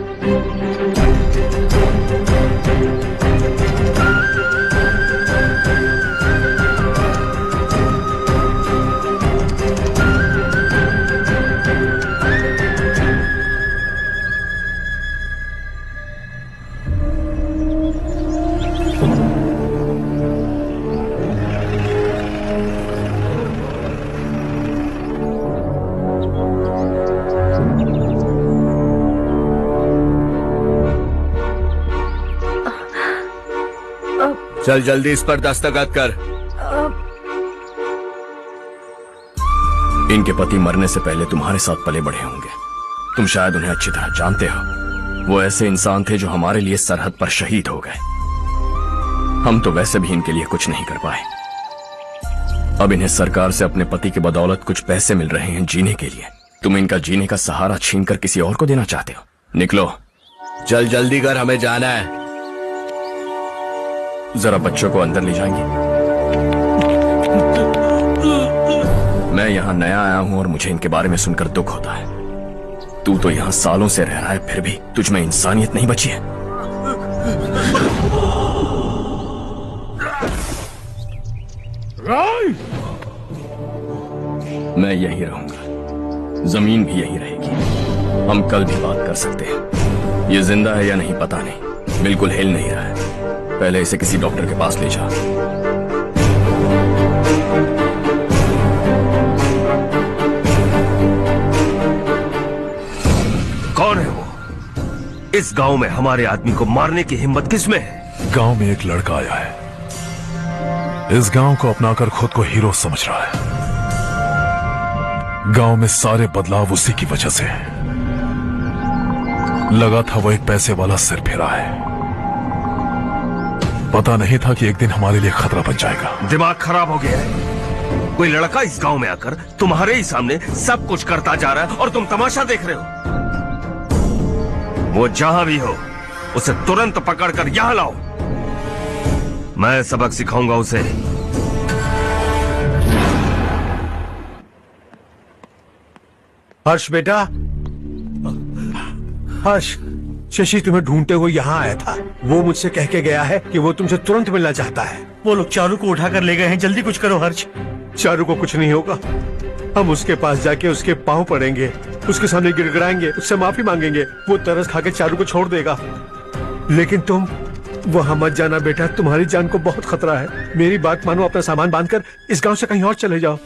चल जल्दी इस पर दस्तखत कर। इनके पति मरने से पहले तुम्हारे साथ पले बढ़े होंगे। तुम शायद उन्हें अच्छी तरह जानते हो। वो ऐसे इंसान थे जो हमारे लिए सरहद पर शहीद हो गए। हम तो वैसे भी इनके लिए कुछ नहीं कर पाए। अब इन्हें सरकार से अपने पति की बदौलत कुछ पैसे मिल रहे हैं जीने के लिए। तुम इनका जीने का सहारा छीनकर किसी और को देना चाहते हो। निकलो, चल जल्दी कर, हमें जाना है। जरा बच्चों को अंदर ले जाएंगे। मैं यहाँ नया आया हूँ और मुझे इनके बारे में सुनकर दुख होता है। तू तो यहाँ सालों से रह रहा है, फिर भी तुझ में इंसानियत नहीं बची है। मैं यही रहूंगा, जमीन भी यही रहेगी। हम कल भी बात कर सकते हैं। ये जिंदा है या नहीं पता नहीं, बिल्कुल हिल नहीं रहा है। पहले इसे किसी डॉक्टर के पास ले जा। कौन है वो? इस गांव में हमारे आदमी को मारने की हिम्मत किसमें है? गांव में एक लड़का आया है, इस गांव को अपनाकर खुद को हीरो समझ रहा है। गांव में सारे बदलाव उसी की वजह से है। लगा था वो एक पैसे वाला सिर फिरा है। पता नहीं था कि एक दिन हमारे लिए खतरा बन जाएगा। दिमाग खराब हो गया है। कोई लड़का इस गांव में आकर तुम्हारे ही सामने सब कुछ करता जा रहा है और तुम तमाशा देख रहे हो। वो जहां भी हो उसे तुरंत पकड़कर यहां लाओ। मैं सबक सिखाऊंगा उसे। हर्ष बेटा, हर्ष, शशि तुम्हें ढूंढते हुए यहाँ आया था। वो मुझसे कह के गया है कि वो तुमसे तुरंत मिलना चाहता है। वो लोग चारू को उठाकर ले गए हैं, जल्दी कुछ करो हर्ष। चारू को कुछ नहीं होगा। हम उसके पास जाके उसके पांव पड़ेंगे, उसके सामने गिड़गिड़ाएंगे, उससे माफी मांगेंगे। वो तरस खा के चारू को छोड़ देगा। लेकिन तुम वहां मत जाना बेटा, तुम्हारी जान को बहुत खतरा है। मेरी बात मानो, अपना सामान बांधकर इस गांव से कहीं और चले जाओ।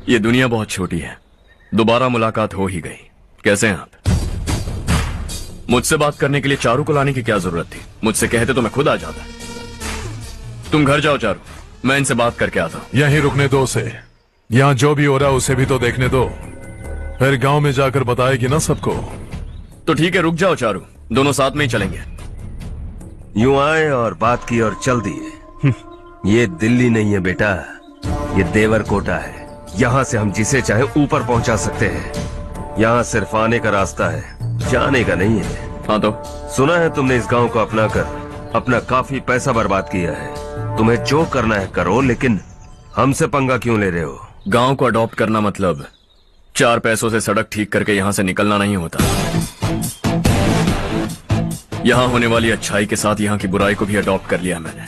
ये दुनिया बहुत छोटी है। दोबारा मुलाकात हो ही गई। कैसे हैं आप? मुझसे बात करने के लिए चारू को लाने की क्या जरूरत थी? मुझसे कहते तो मैं खुद आ जाता। तुम घर जाओ चारू, मैं इनसे बात करके आता हूँ। यहीं रुकने दो उसे। यहाँ जो भी हो रहा है उसे भी तो देखने दो, फिर गांव में जाकर बताएगी ना सबको। तो ठीक है, रुक जाओ चारू, दोनों साथ में ही चलेंगे। यूं आए और बात की और चल दिए। ये दिल्ली नहीं है बेटा, ये देवरकोटा है। यहाँ से हम जिसे चाहे ऊपर पहुँचा सकते हैं। यहाँ सिर्फ आने का रास्ता है, जाने का नहीं है। हाँ तो सुना है तुमने इस गांव को अपना कर अपना काफी पैसा बर्बाद किया है। तुम्हें जो करना है करो, लेकिन हमसे पंगा क्यों ले रहे हो? गांव को अडॉप्ट करना मतलब 4 पैसों से सड़क ठीक करके यहाँ से निकलना नहीं होता। यहाँ होने वाली अच्छाई के साथ यहाँ की बुराई को भी अडॉप्ट कर लिया मैंने।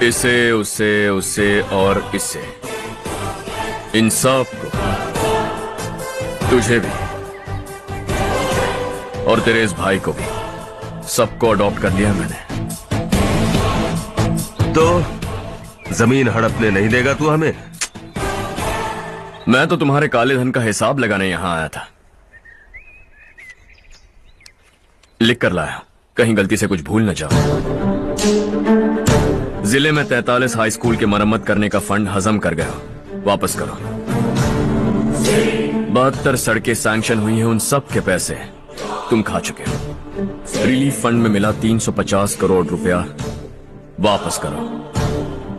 इसे, उससे, उससे और इससे, इन सब को, तुझे भी और तेरे इस भाई को भी, सबको अडॉप्ट कर लिया मैंने। तो जमीन हड़पने नहीं देगा तू हमें? मैं तो तुम्हारे काले धन का हिसाब लगाने यहां आया था। लिख कर लाया, कहीं गलती से कुछ भूल न जाओ। जिले में 43 हाई स्कूल के मरम्मत करने का फंड हजम कर गया, वापस करो। 72 सड़कें सैंक्शन हुई हैं, उन सब के पैसे तुम खा चुके हो। रिलीफ फंड में मिला 350 करोड़ रुपया, वापस करो।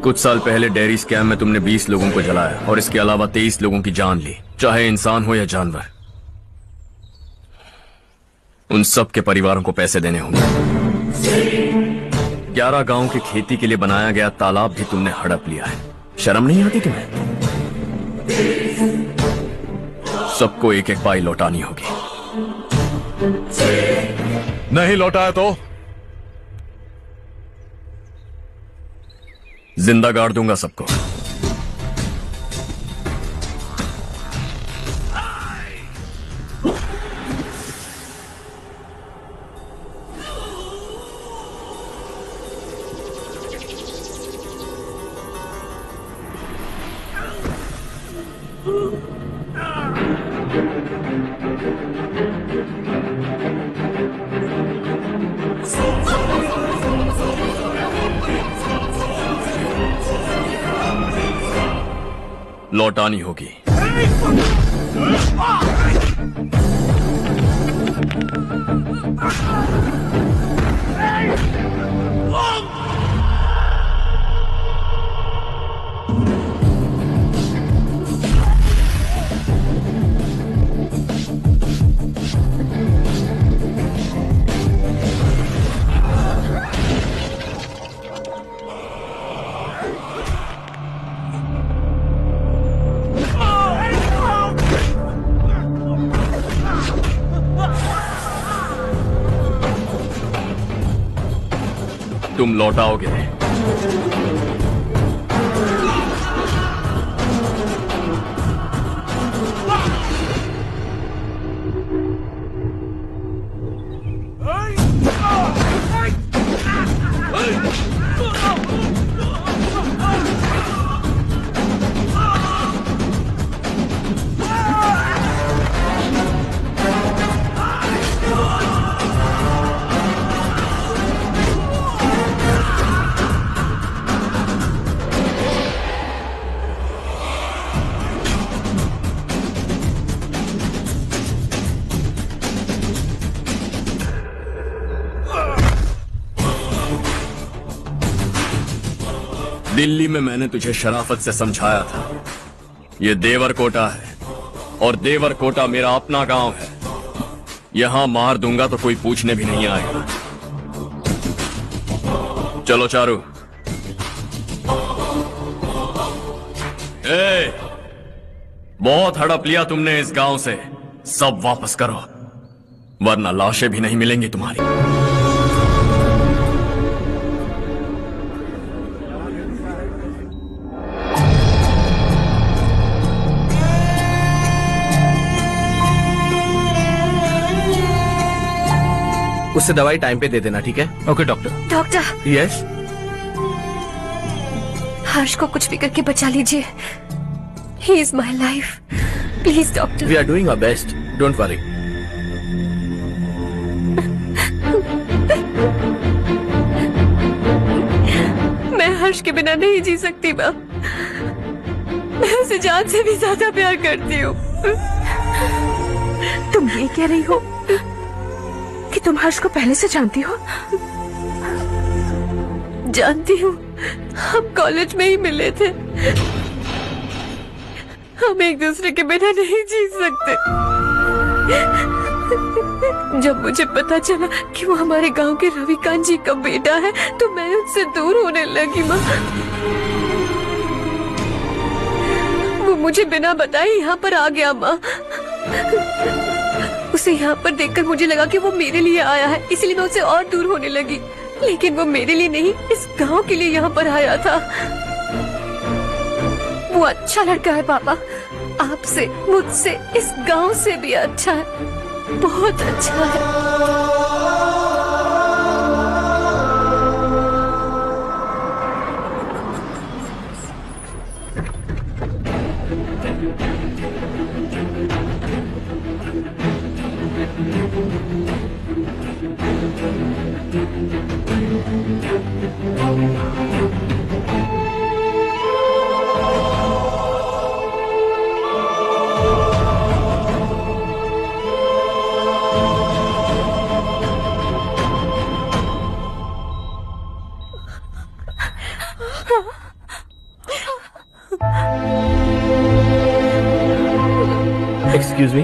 कुछ साल पहले डेयरी स्कैम में तुमने 20 लोगों को जलाया और इसके अलावा 23 लोगों की जान ली, चाहे इंसान हो या जानवर। उन सब के परिवारों को पैसे देने होंगे। 11 गांव की खेती के लिए बनाया गया तालाब भी तुमने हड़प लिया है। शर्म नहीं आती तुम्हें? सबको एक एक पाई लौटानी होगी। नहीं लौटाया तो जिंदा गाड़ दूंगा सबको। लौटानी होगी। तुम लौटाओगे। दिल्ली में मैंने तुझे शराफत से समझाया था, ये देवर कोटा है और देवर कोटा मेरा अपना गांव है। यहां मार दूंगा तो कोई पूछने भी नहीं आएगा। चलो चारू। बहुत हड़प लिया तुमने इस गांव से, सब वापस करो वरना लाशें भी नहीं मिलेंगी तुम्हारी। उससे दवाई टाइम पे दे देना, ठीक है? Okay doctor. Doctor. Yes. Harsh को कुछ भी करके बचा लीजिए। He is my life, please doctor. We are doing our best, don't worry. मैं हर्ष के बिना नहीं जी सकती माँ। मैं उसे जान से भी ज्यादा प्यार करती हूँ। तुम ये कह रही हो कि तुम हर्ष को पहले से जानती हो? जानती हूँ, हम कॉलेज में ही मिले थे। हम एक दूसरे के बिना नहीं जी सकते। जब मुझे पता चला कि वो हमारे गांव के रविकांत जी का बेटा है तो मैं उससे दूर होने लगी माँ। वो मुझे बिना बताए यहाँ पर आ गया माँ। उसे यहाँ पर देखकर मुझे लगा कि वो मेरे लिए आया है, इसलिए मैं उससे और दूर होने लगी। लेकिन वो मेरे लिए नहीं, इस गांव के लिए यहाँ पर आया था। वो अच्छा लड़का है पापा, आपसे, मुझसे, इस गांव से भी अच्छा है, बहुत अच्छा है। एक्सक्यूज मी,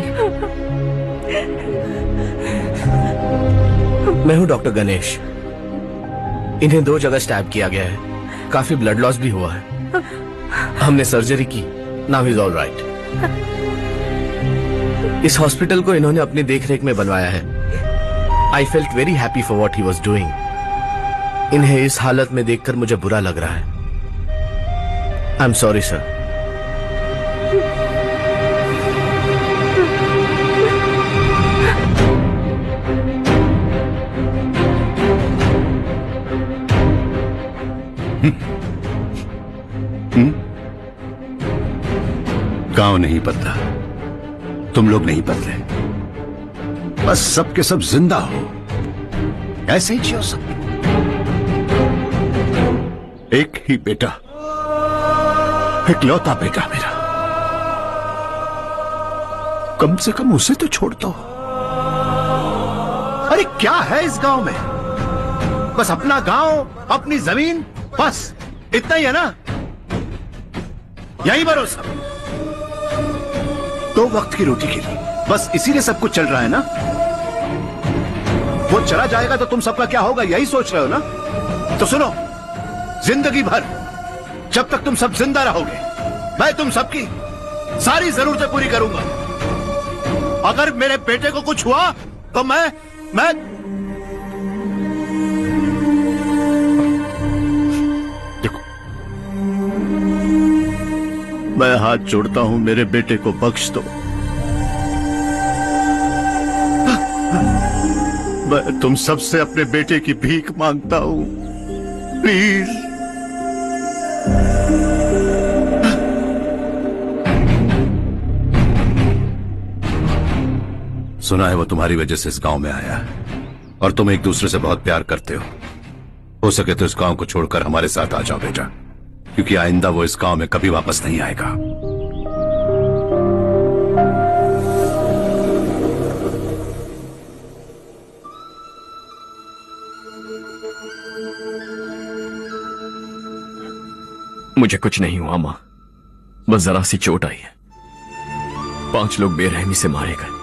मैं हूं डॉक्टर गणेश। इन्हें 2 जगह स्टैब किया गया है, काफी ब्लड लॉस भी हुआ है। हमने सर्जरी की, now he is all right. इस हॉस्पिटल को इन्होंने अपनी देखरेख में बनवाया है। I felt very happy for what he was doing. इन्हें इस हालत में देखकर मुझे बुरा लग रहा है। I am sorry sir. गांव नहीं बदला, तुम लोग नहीं बदले, बस सब के सब जिंदा हो, ऐसे ही जियो सब। एक ही बेटा, इकलौता बेटा मेरा, कम से कम उसे तो छोड़ दो। अरे क्या है इस गांव में? बस अपना गांव, अपनी जमीन, बस इतना ही है ना? यही भरोसा, 2 वक्त की रोटी के लिए, बस इसीलिए सब कुछ चल रहा है ना? वो चला जाएगा तो तुम सबका क्या होगा, यही सोच रहे हो ना? तो सुनो, जिंदगी भर जब तक तुम सब जिंदा रहोगे, मैं तुम सबकी सारी जरूरतें पूरी करूंगा। अगर मेरे बेटे को कुछ हुआ तो मैं देखो, मैं हाथ जोड़ता हूं, मेरे बेटे को बख्श दो। मैं तुम सबसे अपने बेटे की भीख मांगता हूं, प्लीज। सुना है वो तुम्हारी वजह से इस गांव में आया है और तुम एक दूसरे से बहुत प्यार करते हो सके तो इस गांव को छोड़कर हमारे साथ आ जाओ बेटा, क्योंकि आइंदा वो इस गांव में कभी वापस नहीं आएगा। मुझे कुछ नहीं हुआ माँ, बस जरा सी चोट आई है। 5 लोग बेरहमी से मारे गए,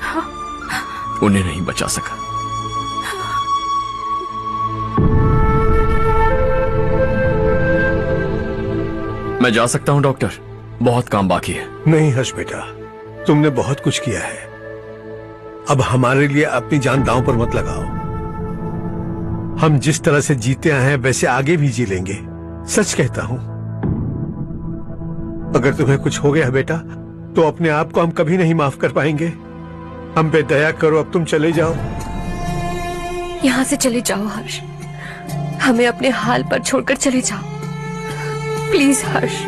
उन्हें नहीं बचा सका। मैं जा सकता हूं डॉक्टर, बहुत काम बाकी है। नहीं हर्ष बेटा, तुमने बहुत कुछ किया है, अब हमारे लिए अपनी जान दांव पर मत लगाओ। हम जिस तरह से जीते आए हैं वैसे आगे भी जी लेंगे, सच कहता हूं। अगर तुम्हें कुछ हो गया बेटा तो अपने आप को हम कभी नहीं माफ कर पाएंगे। हम पे दया करो, अब तुम चले जाओ। यहाँ से चले जाओ हर्ष, हमें अपने हाल पर छोड़कर चले जाओ, प्लीज हर्ष।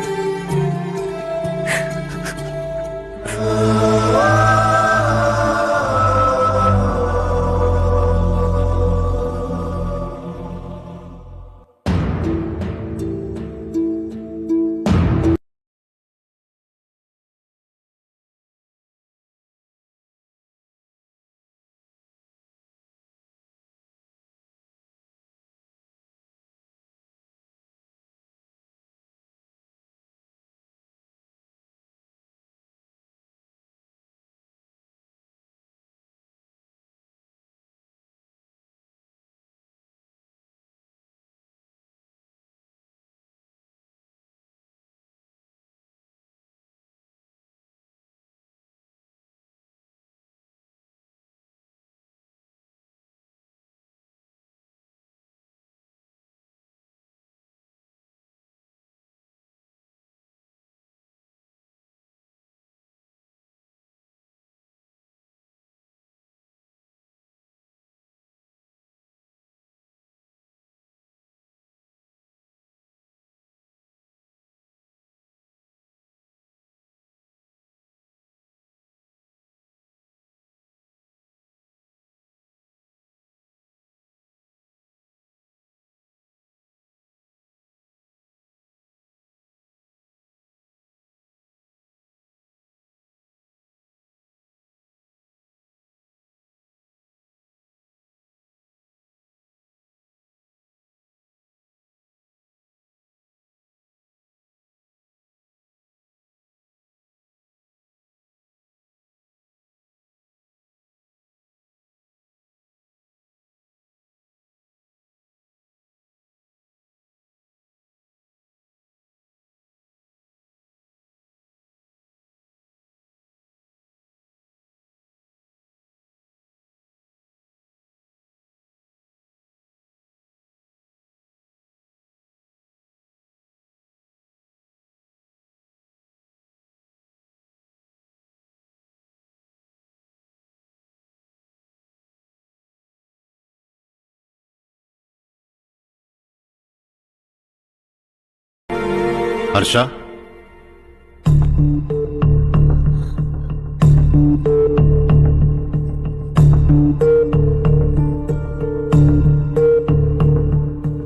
हर्षा,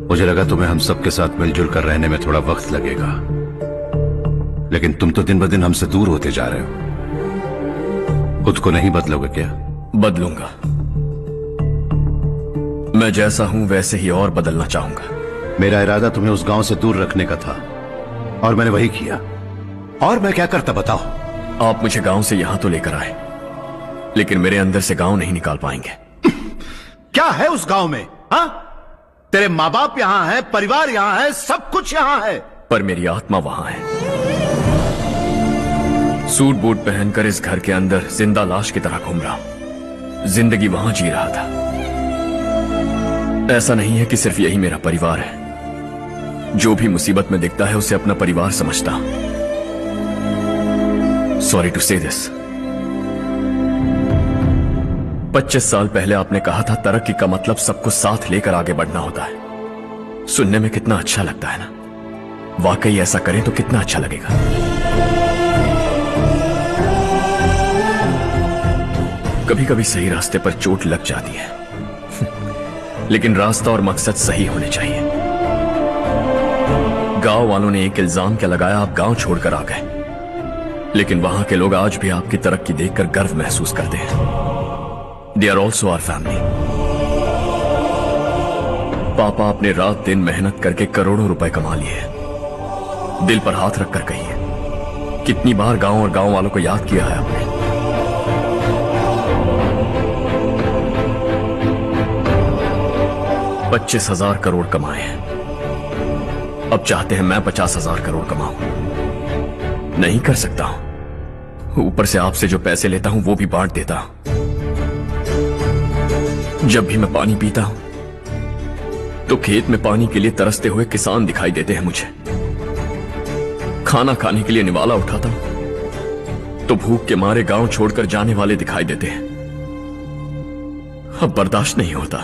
मुझे लगा तुम्हें हम सबके साथ मिलजुल कर रहने में थोड़ा वक्त लगेगा, लेकिन तुम तो दिन ब दिन हमसे दूर होते जा रहे हो। खुद को नहीं बदलोगे क्या? बदलूंगा। मैं जैसा हूं वैसे ही और बदलना चाहूंगा। मेरा इरादा तुम्हें उस गांव से दूर रखने का था और मैंने वही किया। और मैं क्या करता बताओ? आप मुझे गांव से यहां तो लेकर आए, लेकिन मेरे अंदर से गांव नहीं निकाल पाएंगे। क्या है उस गांव में? हाँ, तेरे माँ बाप यहां है, परिवार यहां है, सब कुछ यहां है, पर मेरी आत्मा वहां है। सूट बूट पहनकर इस घर के अंदर जिंदा लाश की तरह घूम रहा हूं। जिंदगी वहां जी रहा था। ऐसा नहीं है कि सिर्फ यही मेरा परिवार है। जो भी मुसीबत में दिखता है उसे अपना परिवार समझता। सॉरी टू से दिस। 25 साल पहले आपने कहा था तरक्की का मतलब सबको साथ लेकर आगे बढ़ना होता है। सुनने में कितना अच्छा लगता है ना? वाकई ऐसा करें तो कितना अच्छा लगेगा। कभी कभी सही रास्ते पर चोट लग जाती है, लेकिन रास्ता और मकसद सही होने चाहिए। गांव वालों ने एक इल्जाम क्या लगाया, आप गांव छोड़कर आ गए, लेकिन वहां के लोग आज भी आपकी तरक्की देखकर गर्व महसूस करते हैं। They are also our family. पापा आपने रात दिन मेहनत करके करोड़ों रुपए कमा लिए। दिल पर हाथ रखकर कहिए, कितनी बार गांव और गांव वालों को याद किया है आपने? 25,000 करोड़ कमाए हैं। अब चाहते हैं मैं 50,000 करोड़ कमाऊं। नहीं कर सकता हूं। ऊपर से आपसे जो पैसे लेता हूं वो भी बांट देता हूं। जब भी मैं पानी पीता हूं तो खेत में पानी के लिए तरसते हुए किसान दिखाई देते हैं मुझे। खाना खाने के लिए निवाला उठाता हूं तो भूख के मारे गांव छोड़कर जाने वाले दिखाई देते हैं। अब बर्दाश्त नहीं होता।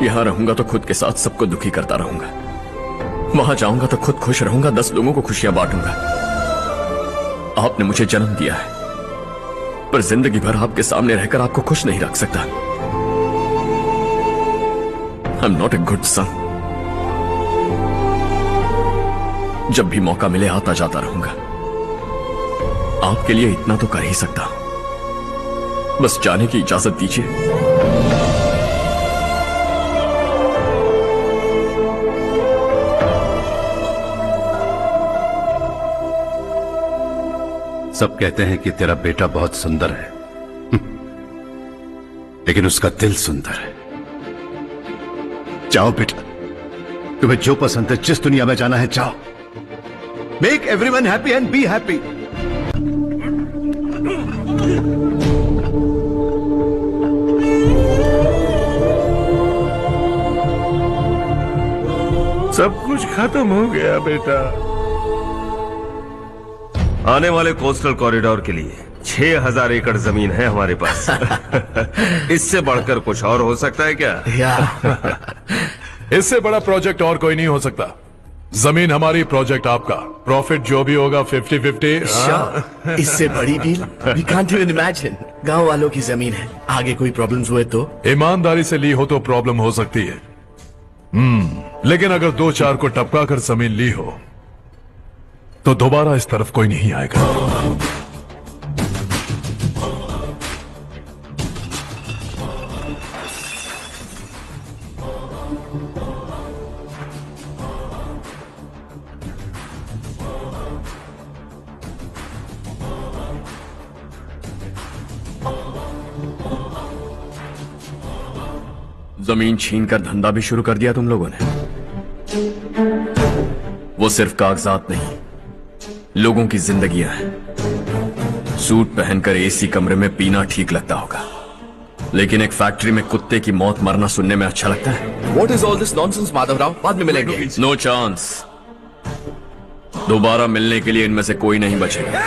यहां रहूंगा तो खुद के साथ सबको दुखी करता रहूंगा। वहां जाऊंगा तो खुद खुश रहूंगा, 10 लोगों को खुशियां बांटूंगा। आपने मुझे जन्म दिया है, पर जिंदगी भर आपके सामने रहकर आपको खुश नहीं रख सकता। I am not a good son. जब भी मौका मिले आता जाता रहूंगा। आपके लिए इतना तो कर ही सकता हूं। बस जाने की इजाजत दीजिए। सब कहते हैं कि तेरा बेटा बहुत सुंदर है, लेकिन उसका दिल सुंदर है। जाओ बेटा, तुम्हें जो पसंद है, जिस दुनिया में जाना है जाओ। Make everyone happy and be happy. सब कुछ खत्म हो गया बेटा। आने वाले कोस्टल कॉरिडोर के लिए 6,000 एकड़ जमीन है हमारे पास। इससे बढ़कर कुछ और हो सकता है क्या? इससे बड़ा प्रोजेक्ट और कोई नहीं हो सकता। जमीन हमारी, प्रोजेक्ट आपका। प्रॉफिट जो भी होगा 50-50। इससे बड़ी deal we can't even imagine. गांव वालों की जमीन है, आगे कोई प्रॉब्लम्स हुए तो? ईमानदारी से ली हो तो प्रॉब्लम हो सकती है, लेकिन अगर 2-4 को टपका कर जमीन ली हो तो दोबारा इस तरफ कोई नहीं आएगा। जमीन छीनकर धंधा भी शुरू कर दिया तुम लोगों ने। वो सिर्फ कागजात नहीं, लोगों की जिंदगियां हैं। सूट पहनकर एसी कमरे में पीना ठीक लगता होगा, लेकिन एक फैक्ट्री में कुत्ते की मौत मरना सुनने में अच्छा लगता है। What is all this nonsense, Madhavrao? बाद में मिलेंगे। No chance. दोबारा मिलने के लिए इनमें से कोई नहीं बचेगा।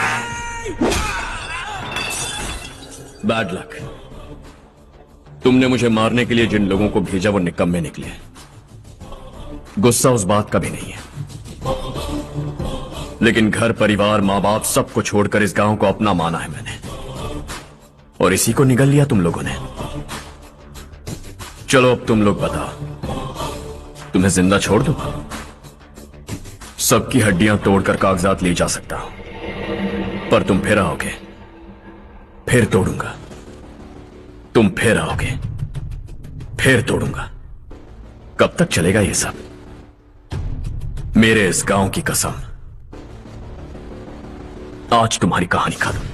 Bad luck. तुमने मुझे मारने के लिए जिन लोगों को भेजा वो निकम्मे निकले। गुस्सा उस बात का भी नहीं है, लेकिन घर परिवार माँ बाप सबको छोड़कर इस गांव को अपना माना है मैंने, और इसी को निगल लिया तुम लोगों ने। चलो अब तुम लोग बताओ, तुम्हें जिंदा छोड़ दूं? सबकी हड्डियां तोड़कर कागजात ले जा सकता हूं, पर तुम फिर आओगे, फिर तोड़ूंगा। तुम फिर आओगे, फिर तोड़ूंगा। कब तक चलेगा ये सब? मेरे इस गांव की कसम, आज तुम्हारी कहानी खत्म।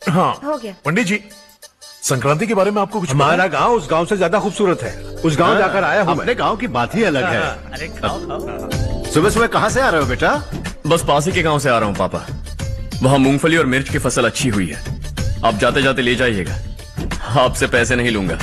हाँ हो गया। पंडित जी, संक्रांति के बारे में आपको कुछ हमारा गांव उस गांव से ज्यादा खूबसूरत है। उस गांव जाकर आया हूँ। अपने गांव की बात ही अलग है। अरे खाओ खाओ। सुबह सुबह कहाँ से आ रहे हो बेटा? बस पास ही के गांव से आ रहा हूँ पापा। वहाँ मूंगफली और मिर्च की फसल अच्छी हुई है, आप जाते जाते ले जाइएगा। आपसे पैसे नहीं लूंगा।